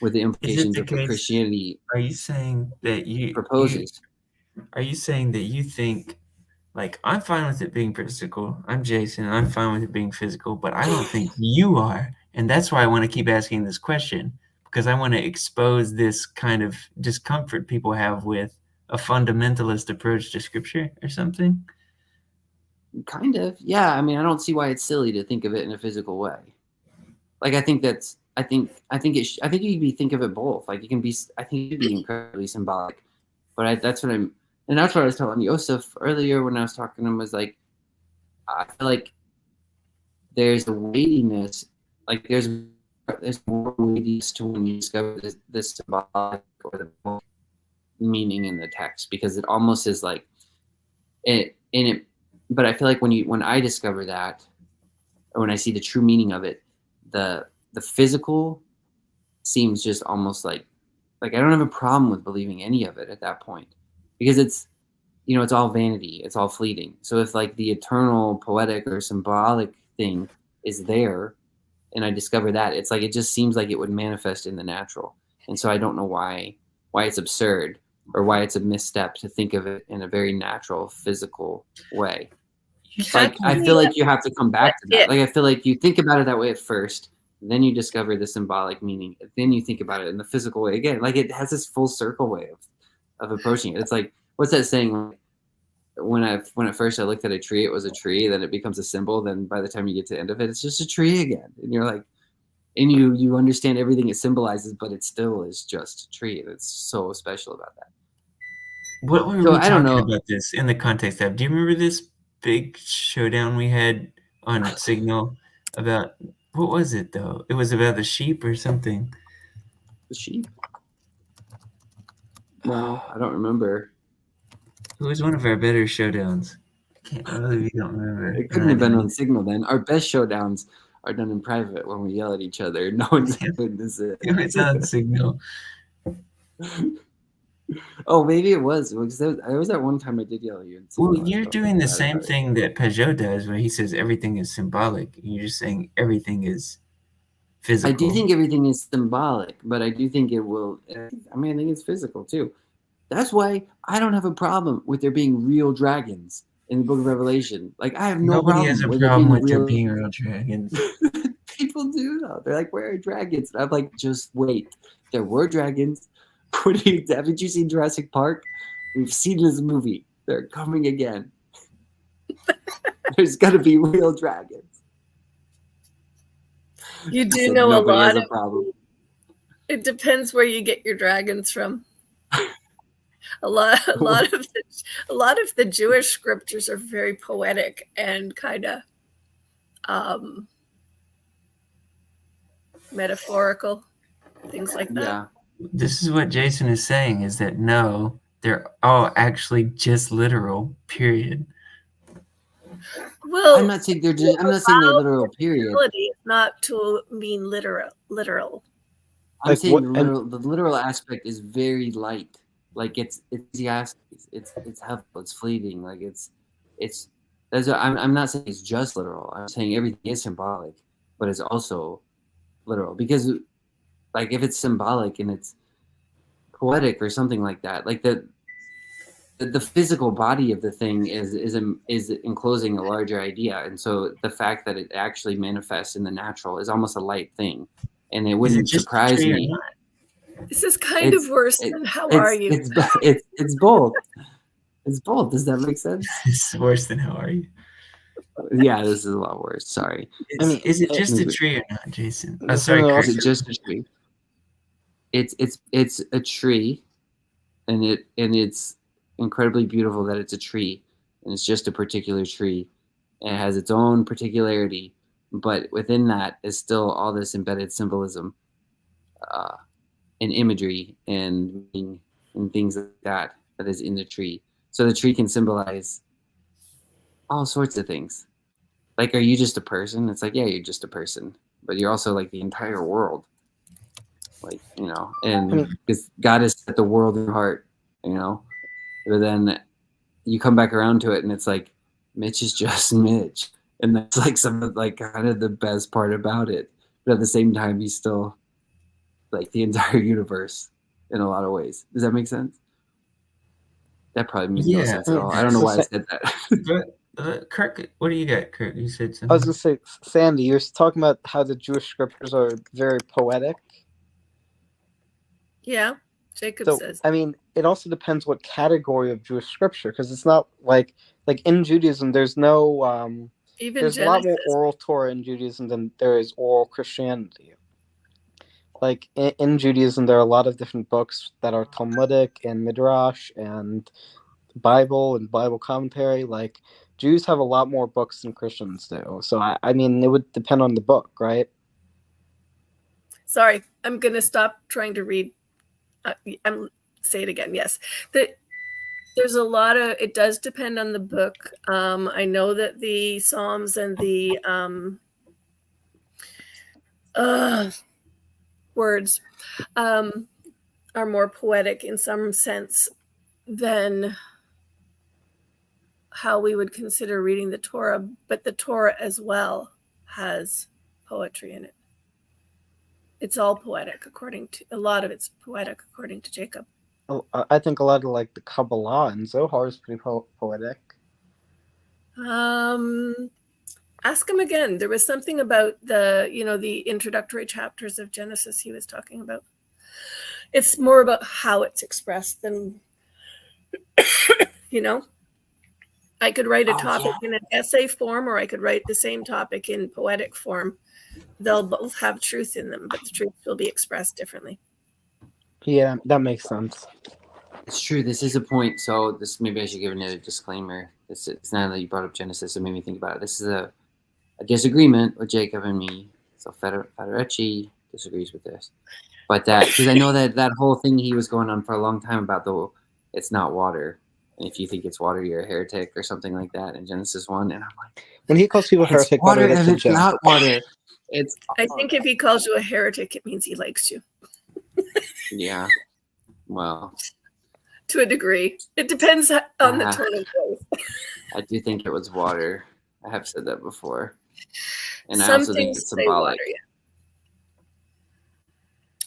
with the implications the of what case- Christianity Are you saying that you proposes. Are you saying that you think, like, I'm fine with it being physical? I'm Jason, and I'm fine with it being physical, but I don't think you are. And that's why I want to keep asking this question, because I want to expose this kind of discomfort people have with a fundamentalist approach to scripture or something. Kind of, yeah. I mean, I don't see why it's silly to think of it in a physical way. Like, I think it you can think of it both. Like, it can be, I think it could be incredibly symbolic. But that's what I was telling Yosef earlier when I was talking to him, was like, I feel like there's a weightiness, like there's more weightiness to when you discover this symbolic or the meaning in the text, because it almost is like it. But I feel like when I discover that, or when I see the true meaning of it, the physical seems just almost like I don't have a problem with believing any of it at that point, because it's all vanity, it's all fleeting. So if like the eternal poetic or symbolic thing is there, and I discover that, it's like, it just seems like it would manifest in the natural. And so I don't know why it's absurd, or why it's a misstep to think of it in a very natural physical way. Like, I feel like you have to come back to that. Like, I feel like you think about it that way at first, then you discover the symbolic meaning, then you think about it in the physical way again. Like, it has this full circle way of approaching it. It's like, what's that saying? When at first I looked at a tree, it was a tree, then it becomes a symbol, then by the time you get to the end of it, it's just a tree again. And you're like, and you understand everything it symbolizes, but it still is just a tree. And it's so special about that. What were So, we I don't talking know. about this in the context of? Do you remember this big showdown we had on Signal about, what was it though? It was about the sheep or something. The sheep? No, I don't remember. It was one of our better showdowns. I believe you don't remember. It couldn't have been on Signal then. Our best showdowns are done in private when we yell at each other. No one's witness it. It was on Signal. Oh, maybe it was. There was that one time I did yell at you. Well, you're doing the same thing that Pajot does, where he says everything is symbolic. You're just saying everything is physical. I do think everything is symbolic, but I do think it will. I mean, I think it's physical too. That's why I don't have a problem with there being real dragons in the Book of Revelation. Like, I have no Nobody problem has a with problem with there there being real dragons. People do though. They're like, where are dragons? And I'm like, just wait. There were dragons. Haven't you seen Jurassic Park? We've seen this movie. They're coming again. There's gonna be real dragons. You I do said know a nobody has lot. a problem. It depends where you get your dragons from. A lot of the Jewish scriptures are very poetic and kind of metaphorical, things like that. Yeah. This is what Jason is saying, is that no, they're all actually just literal, period. Well, I'm not saying I'm not saying they're literal, period. ability is not to mean literal. I'm Like saying what? the literal aspect is very light. Like it's helpful, it's fleeting. Like it's I'm not saying it's just literal. I'm saying everything is symbolic, but it's also literal because like if it's symbolic and it's poetic or something like that, like the physical body of the thing is enclosing a larger idea, and so the fact that it actually manifests in the natural is almost a light thing, and it Is it wouldn't just a surprise tree or me. not? This is kind It's of worse it, than how are you? it's both. It's both. Does that make sense? It's worse than how are you? Yeah, this is a lot worse. Sorry. I mean, Is it just a maybe- tree or not, Jason? This Sorry, is Kirk. Is it just a tree? It's a tree, and it's incredibly beautiful that it's a tree, and it's just a particular tree, and it has its own particularity, but within that is still all this embedded symbolism, and imagery and meaning and things like that is in the tree. So the tree can symbolize all sorts of things. Like, are you just a person? It's like, yeah, you're just a person, but you're also like the entire world. Like, and because God has set the world in your heart, but then you come back around to it and it's like, Mitch is just Mitch. And that's like some of like kind of the best part about it. But at the same time, he's still like the entire universe in a lot of ways. Does that make sense? That probably makes no Yeah. sense at all. I don't know why I said that. But Kirk, what do you got, Kirk? You said I was something. gonna say, Sandy, you're talking about how the Jewish scriptures are very poetic. Yeah, Jacob So says. I mean, it also depends what category of Jewish scripture, because it's not like in Judaism, there's no Even there's a lot more Genesis. oral Torah in Judaism than there is oral Christianity. Like in Judaism, there are a lot of different books that are Talmudic and Midrash and Bible and Bible commentary. Like Jews have a lot more books than Christians do. So I mean, it would depend on the book, right? Sorry, I'm going to stop trying to read. I'm say it again. Yes, there's a lot of. It does depend on the book. I know that the Psalms and the words are more poetic in some sense than how we would consider reading the Torah, but the Torah as well has poetry in it. It's all poetic a lot of it's poetic according to Jacob. I think a lot of like the Kabbalah and Zohar is pretty poetic. Ask him again. There was something about the introductory chapters of Genesis he was talking about. It's more about how it's expressed than, I could write a topic in an essay form, or I could write the same topic in poetic form. They'll both have truth in them, but the truth will be expressed differently. Yeah, that makes sense. It's true. This is a point. So this maybe I should give another disclaimer. It's now that you brought up Genesis, it made me think about it. This is a disagreement with Jacob and me. So Federecci disagrees with this, but because I know that whole thing he was going on for a long time about it's not water, and if you think it's water, you're a heretic or something like that in Genesis 1. And I'm like, When he calls people it's heretic, water that's and a it's joke. not water. I think if he calls you a heretic, it means he likes you. Yeah. Well, to a degree. It depends on the tone of voice. I do think it was water. I have said that before. And Some I also think things it's say symbolic. water, yeah.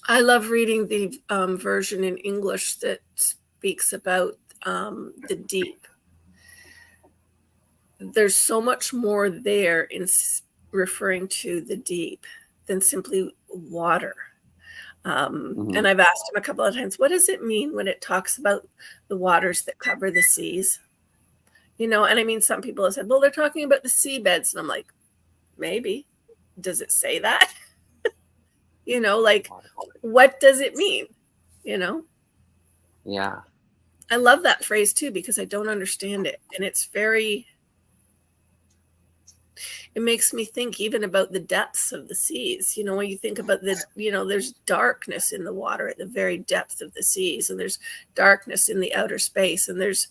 I love reading the version in English that speaks about the deep. There's so much more there in referring to the deep than simply water. And I've asked him a couple of times, what does it mean when it talks about the waters that cover the seas? And I mean, some people have said, well, they're talking about the seabeds. And I'm like, maybe. Does it say that? Like, what does it mean? Yeah. I love that phrase too, because I don't understand it. And it makes me think even about the depths of the seas. When you think about there's darkness in the water at the very depth of the seas, and there's darkness in the outer space, and there's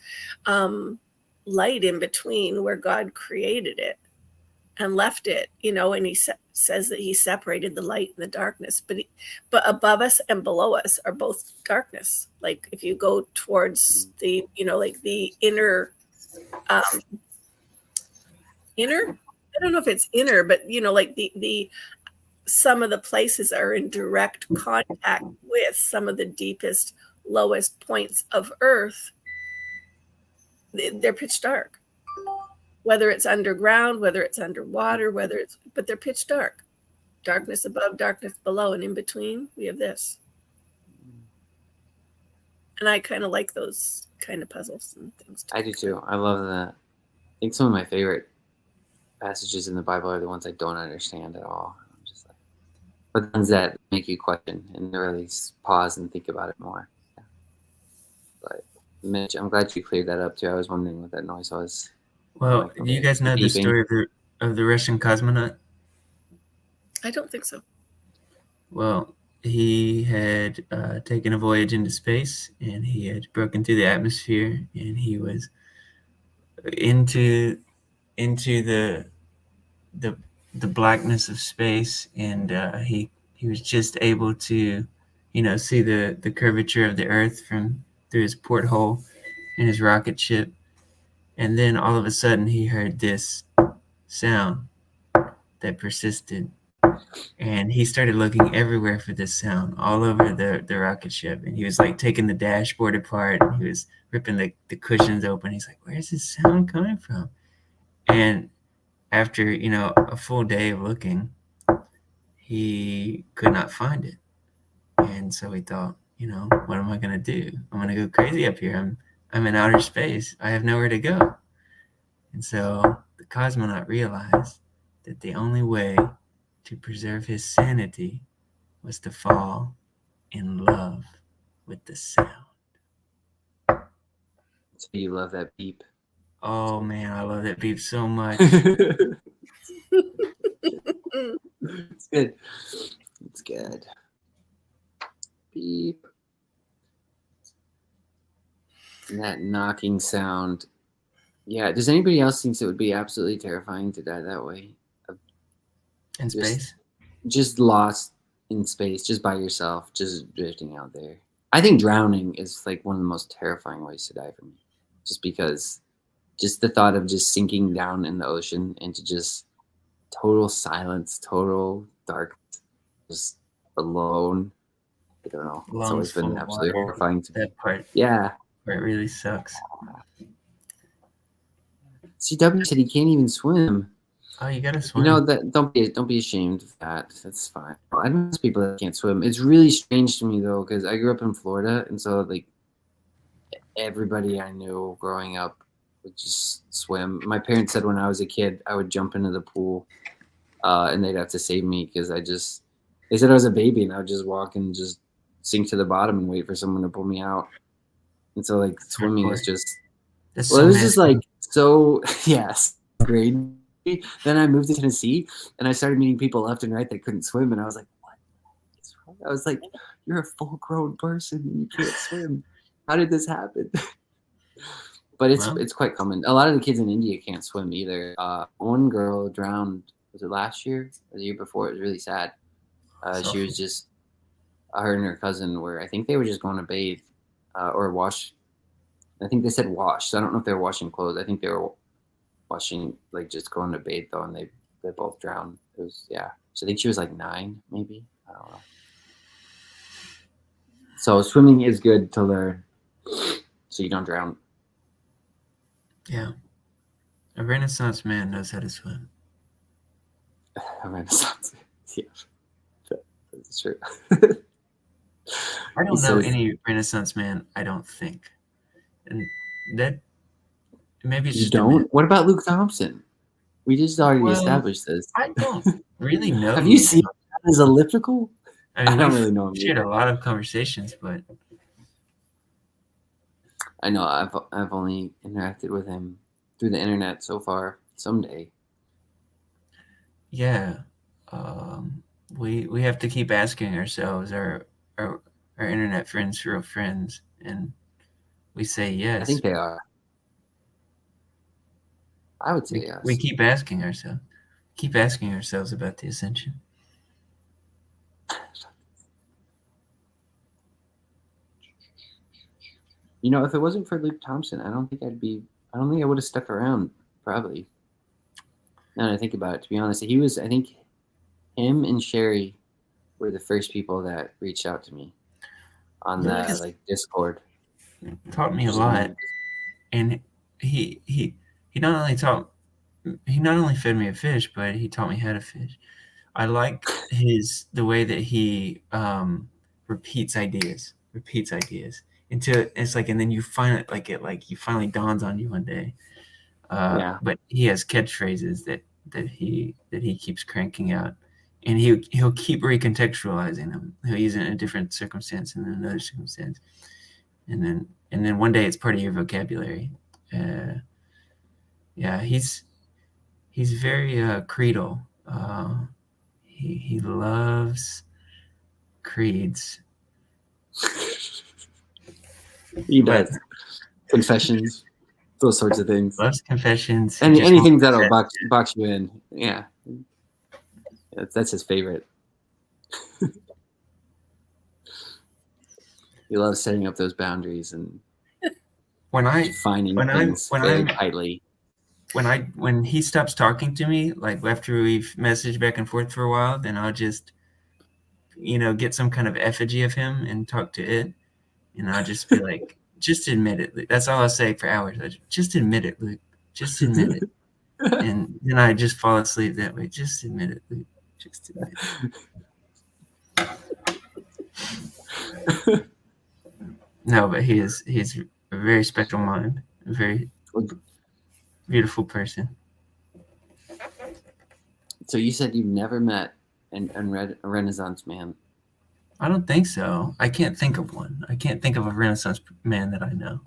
light in between where God created it. and left it, and he says that he separated the light and the darkness, but above us and below us are both darkness. Like if you go towards the, like the inner, I don't know if it's inner, but like the some of the places are in direct contact with some of the deepest, lowest points of Earth. They're pitch dark, whether it's underground, whether it's underwater, but they're pitch dark. Darkness above, darkness below, and in between we have this. And I kind of like those kind of puzzles and things too. I do too. I love that. I think some of my favorite passages in the Bible are the ones I don't understand at all. I'm just like, or the ones that make you question and really pause and think about it more. Yeah. But Mitch, I'm glad you cleared that up too. I was wondering what that noise was. Well, do you guys know the story of the Russian cosmonaut? I don't think so. Well, he had taken a voyage into space, and he had broken through the atmosphere, and he was into the blackness of space, and he was just able to, see the curvature of the Earth from through his porthole in his rocket ship, and then all of a sudden he heard this sound that persisted. And he started looking everywhere for this sound, all over the rocket ship. And he was like taking the dashboard apart, and he was ripping the cushions open. He's like, where's this sound coming from? And after, a full day of looking, he could not find it. And so he thought, what am I going to do? I'm going to go crazy up here. I'm in outer space. I have nowhere to go. And so the cosmonaut realized that the only way to preserve his sanity was to fall in love with the sound. So you love that beep. Oh man, I love that beep so much. It's good. It's good. Beep. And that knocking sound. Yeah. Does anybody else think it would be absolutely terrifying to die that way? In space? Just lost in space, just by yourself, just drifting out there. I think drowning is like one of the most terrifying ways to die for me. Just because just the thought of just sinking down in the ocean into just total silence, total darkness, just alone. I don't know. It's always been absolutely horrifying to me. That part. Yeah. Where it really sucks. CW said he can't even swim. Oh, you gotta swim. That don't be ashamed of that. That's fine. I know people that can't swim. It's really strange to me though, because I grew up in Florida, and so like everybody I knew growing up would just swim. My parents said when I was a kid, I would jump into the pool, and they'd have to save me because they said I was a baby, and I would just walk and just sink to the bottom and wait for someone to pull me out. And so like swimming was just it was just like so yes, great. Then I moved to Tennessee, and I started meeting people left and right that couldn't swim, and I was like, what? I was like, you're a full-grown person and you can't swim. How did this happen? But it's quite common. A lot of the kids in India can't swim either. One girl drowned, was it last year or the year before? It was really sad. She was just, her and her cousin I think they were just going to bathe or wash. I think they said wash. So I don't know if they were washing clothes. I think they were washing, like just going to bathe though, and they both drowned. It was, yeah. So I think she was like 9, maybe. I don't know. So swimming is good to learn, so you don't drown. Yeah, a Renaissance man knows how to swim. A Renaissance, yeah, that's true. I don't know any Renaissance man. I don't think, and that. Maybe it's you just don't. What about Luke Thompson? We just already established this. I don't really know. Have you seen his elliptical? I mean, I don't really know him. Shared a lot of conversations, but I know I've only interacted with him through the internet so far. Someday. Yeah, we have to keep asking ourselves, our internet friends real friends, and we say yes. I think they are. I would say yes. We keep asking ourselves. keep asking ourselves about the ascension. You know, if it wasn't for Luke Thompson, I don't think I would have stuck around, probably. Now that I think about it, to be honest, I think him and Sherry were the first people that reached out to me on Yeah, the because- like Discord. Taught me a lot, and he not only fed me a fish, but he taught me how to fish. I like the way that he repeats ideas until it's like, and then you find it you finally dawns on you one day. Yeah. But he has catchphrases that he keeps cranking out, and he'll keep recontextualizing them. He'll use it in a different circumstance and then another circumstance, and then one day it's part of your vocabulary. Yeah, he's very creedal. He loves creeds. He does. Confessions, those sorts of things. Loves confessions. He And just anything won't that'll confess. box you in. Yeah. That's his favorite. He loves setting up those boundaries and defining things very tightly. When he stops talking to me, like after we've messaged back and forth for a while, then I'll just get some kind of effigy of him and talk to it, and I'll just be like, just admit it, Luke. That's all I'll say for hours. Just admit it, Luke. Just admit it. And then I just fall asleep that way. Just admit it, Luke. Just admit it. No, but he's a very special mind, a very beautiful person. So you said you've never met a Renaissance man. I don't think so. I can't think of one. I can't think of a Renaissance man that I know.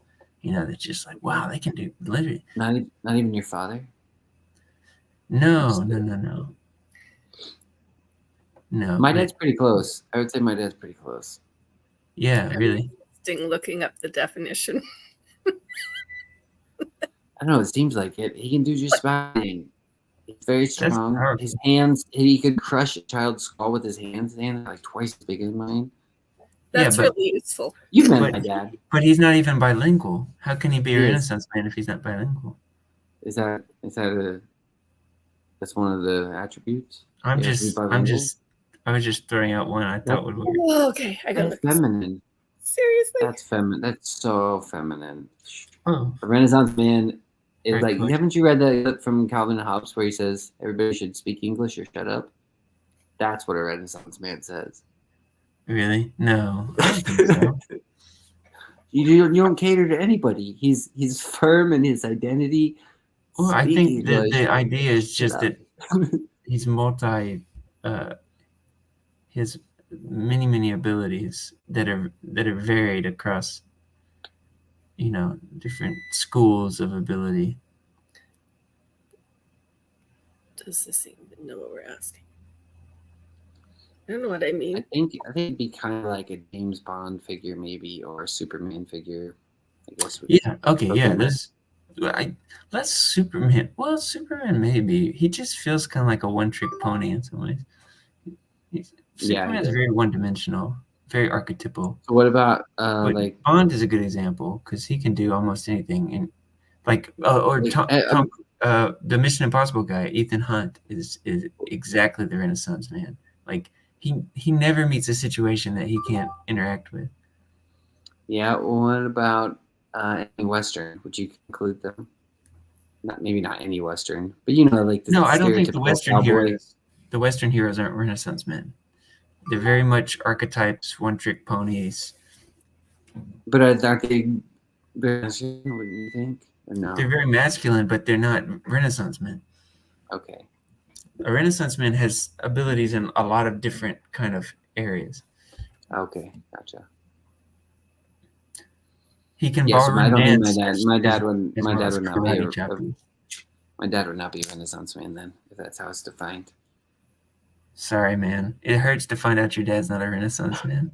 That's just like, wow, they can do literally. Not even your father? No. My dad's pretty close. I would say my dad's pretty close. Yeah, really. Looking up the definition. I don't know. It seems like it. He can do just about anything. He's very strong. powerful. His hands, he could crush a child's skull with his hands. His hands are like twice as big as mine. That's but- really useful. You've met But- my dad. But he's not even bilingual. How can he be a He is. Renaissance man if he's not bilingual? That's one of the attributes? I He has to be bilingual? was just throwing out one I thought would work. Oh, okay, I got That's feminine. Seriously? That's feminine. That's so feminine. Oh, A Renaissance man is Very like, cool. haven't you read that clip from Calvin and Hobbes where he says everybody should speak English or shut up? That's what a Renaissance man says. really? No. I don't think so. You don't cater to anybody. He's firm in his identity. Well, I Speak think English. the idea is just Shut that he's he has many abilities that are varied across different schools of ability. Does this even know what we're asking? I don't know what I mean. I think it'd be kind of like a James Bond figure, maybe, or a Superman figure. I guess. Yeah, okay, yeah, Okay. less Superman. Well, Superman maybe. He just feels kind of like a one-trick pony in some ways. Superman's does. very one-dimensional, very archetypal. So what about But like Bond is a good example because he can do almost anything. And the Mission Impossible guy, Ethan Hunt, is exactly the Renaissance man. Like he never meets a situation that he can't interact with. yeah? What about any Western? Would you include them? Maybe not any Western, but like the No, I don't think the stereotypical Western cowboy. heroes. The Western heroes aren't Renaissance men. They're very much archetypes, one-trick ponies. But aren't they Western? Wouldn't you think? Or no. They're very masculine, but they're not Renaissance men. Okay. A Renaissance man has abilities in a lot of different kind of areas. Okay. Gotcha. He can Yes, ballroom I don't think dance. my dad would as my well dad as would not be karate a, chopping. my dad would not be a Renaissance man then, if that's how it's defined. Sorry, man. It hurts to find out your dad's not a Renaissance man.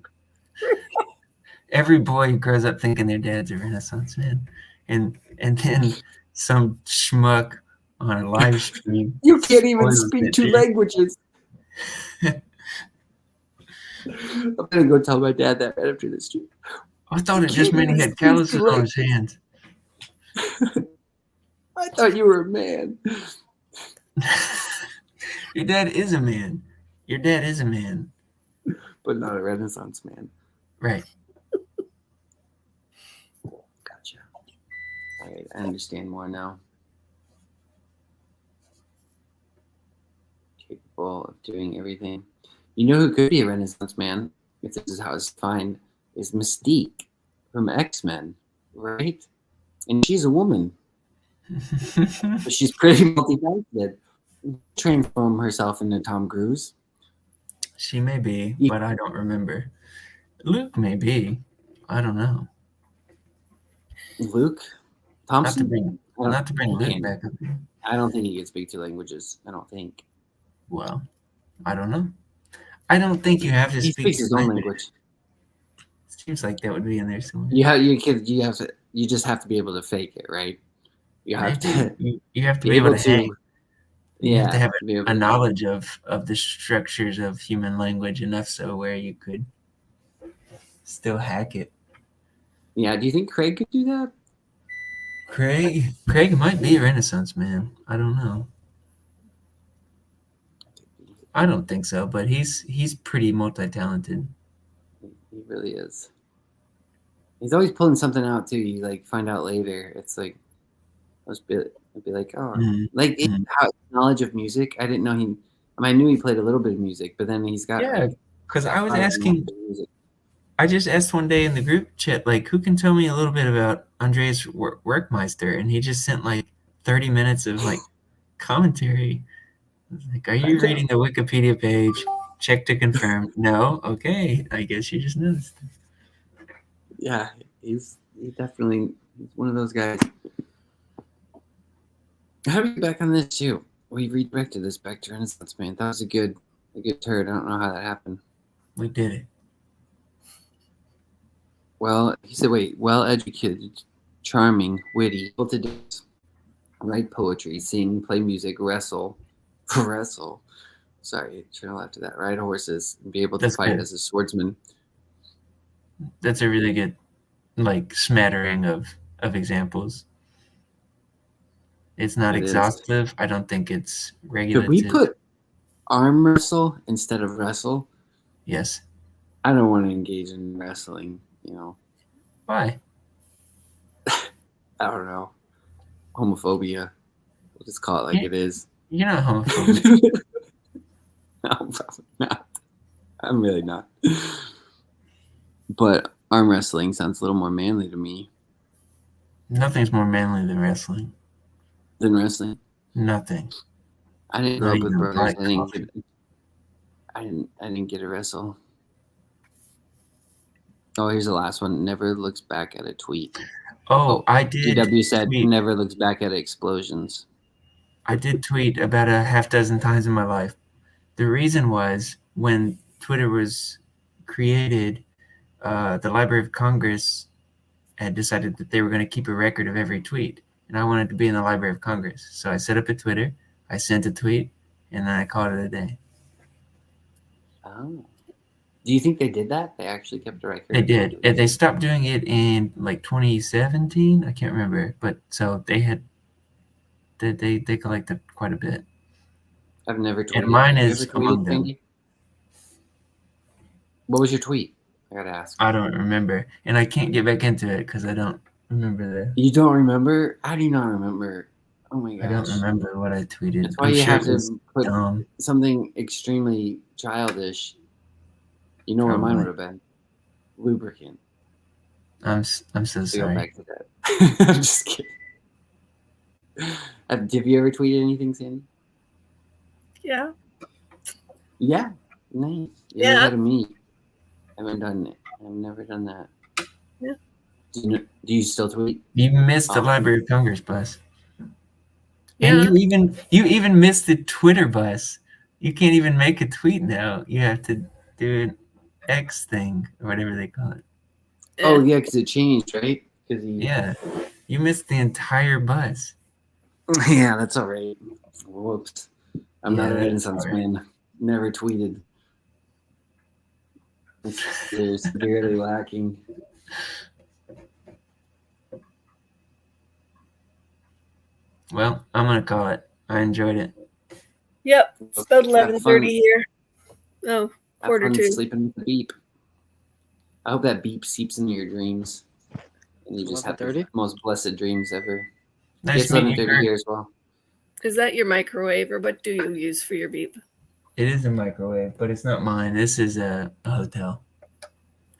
Every boy grows up thinking their dad's a Renaissance man, and then some schmuck on a live stream. You can't even Spoiled speak it, 2 dude. languages. I'm gonna go tell my dad that right after this stream. I thought it You just can't meant he even had speak 2 calluses on his hands. I thought you were a man. Your dad is a man. Your dad is a man. But not a Renaissance man. Right. Gotcha. All right, I understand more now. Capable of doing everything. You know who could be a Renaissance man, if this is how it's defined, is Mystique from X-Men, right? And she's a woman, but she's pretty multifaceted. Transform herself into Tom Cruise. She may be, Yeah. but I don't remember. Luke may be. I don't know. Luke Not to Thompson? bring I don't- not to bring he Luke can't. back up here. I don't think he can speak 2 languages. I don't think. Well, I don't know. I don't think you have to He speak speaks his own language. language. Seems like that would be in there somewhere. You just have to be able to fake it, right? You have to You have to be able to hang. You Yeah, have to have be able a to- knowledge of the structures of human language enough so where you could still hack it. Yeah, do you think Craig could do that? Craig might be a Renaissance man. I don't know. I don't think so, but he's pretty multi-talented. He really is. He's always pulling something out too. You like find out later. It's like it'd be like, oh, Mhm. like Mhm. how knowledge of music. I didn't know he. I mean, I knew he played a little bit of music, but then he's got Yeah, like, because I was a lot of asking. knowledge of music. I just asked one day in the group chat, like, who can tell me a little bit about Andreas Werkmeister? And he just sent like 30 minutes of like commentary. I was like, are you Okay. reading the Wikipedia page? Check to confirm. No? Okay. I guess you just noticed. Yeah, he's one of those guys. How do we get back on this too? We redirected this back to Renaissance man. That was a good turd. I don't know how that happened. We did it. Well, he said, wait, well-educated, charming, witty, able to dance, write poetry, sing, play music, wrestle. Sorry, turn left to that. Ride horses, and be able to That's fight good. as a swordsman. That's a really good, like, smattering of examples. It's not It is. exhaustive. I don't think it's Could regulative. we put arm wrestle instead of wrestle? Yes. I don't want to engage in wrestling, you know. Why? I don't know. Homophobia. We'll just call it like it is. You're not homophobic. No, probably not. I'm really not. But arm wrestling sounds a little more manly to me Nothing's more manly than wrestling. than wrestling. Nothing. I didn't Not grow up with even brothers. black I didn't get to wrestle. Oh, here's the last one. Never looks back at a tweet. Oh, I did. GW said tweet. never looks back at explosions. I did tweet about a half dozen times in my life. The reason was when Twitter was created, the Library of Congress had decided that they were going to keep a record of every tweet. And I wanted to be in the Library of Congress. So I set up a Twitter, I sent a tweet, and then I called it a day. Oh. Do you think they did that? They actually kept a record? They did. And they stopped doing it in like 2017. I can't remember. But so they collected quite a bit. I've never tweeted. And mine Have you is ever tweeted, among them. Sandy? What was your tweet? I gotta ask. I don't remember. And I can't get back into it because I don't remember that. You don't remember? How do you not remember? Oh my gosh. I don't remember what I tweeted. That's why I'm you sure have it was to put dumb. something extremely childish. You know what mine Probably. would have been? Lubricant. I'm so To go sorry. back to that. I'm just kidding. Have you ever tweeted anything, Sandy? Yeah. Yeah. Nice. You're Yeah. ahead of me. I haven't done it. I've never done that. Yeah. Do you still tweet? You missed the Oh. Library of Congress bus. Yeah. And you even missed the Twitter bus. You can't even make a tweet now. You have to do an X thing or whatever they call it. Oh yeah, because it changed, right? Because Yeah. You missed the entire bus. Yeah, that's all right. Whoops. I'm not a Yeah, that's Renaissance all right. man. Never tweeted. They're severely lacking. Well, I'm gonna call it. I enjoyed it. Yep, it's about Have fun. 11:30 here. Oh, Have quarter fun to. sleeping with the beep. I hope that beep seeps into your dreams. And you just have the 11:30? most blessed dreams ever. Nice It's meeting you, 11:30 Kurt. here as well. Is that your microwave, or what do you use for your beep? It is a microwave, but it's not mine. This is a hotel.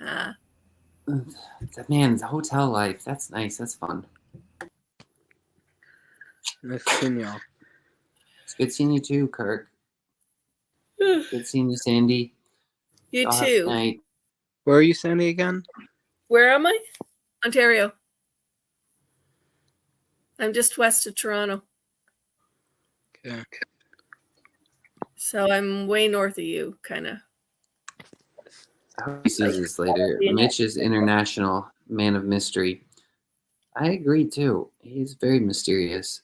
Ah, Man, the hotel life. That's nice. That's fun. Nice seeing y'all. It's good seeing you too, Kirk. Good seeing you, Sandy. you Y'all have a too. good night. Where are you, Sandy, again? Where am I? Ontario. I'm just west of Toronto. Okay. So I'm way north of you, kind of. I hope he sees this later. Yeah. Mitch is international man of mystery. I agree too. He's very mysterious.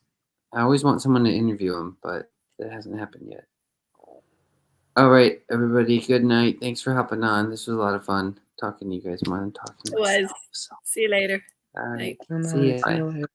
I always want someone to interview him, but that hasn't happened yet. All right, everybody. Good night. Thanks for hopping on. This was a lot of fun talking to you guys more than talking to It was. myself. So, See you later. all right. Night. See ya. See Bye. you later.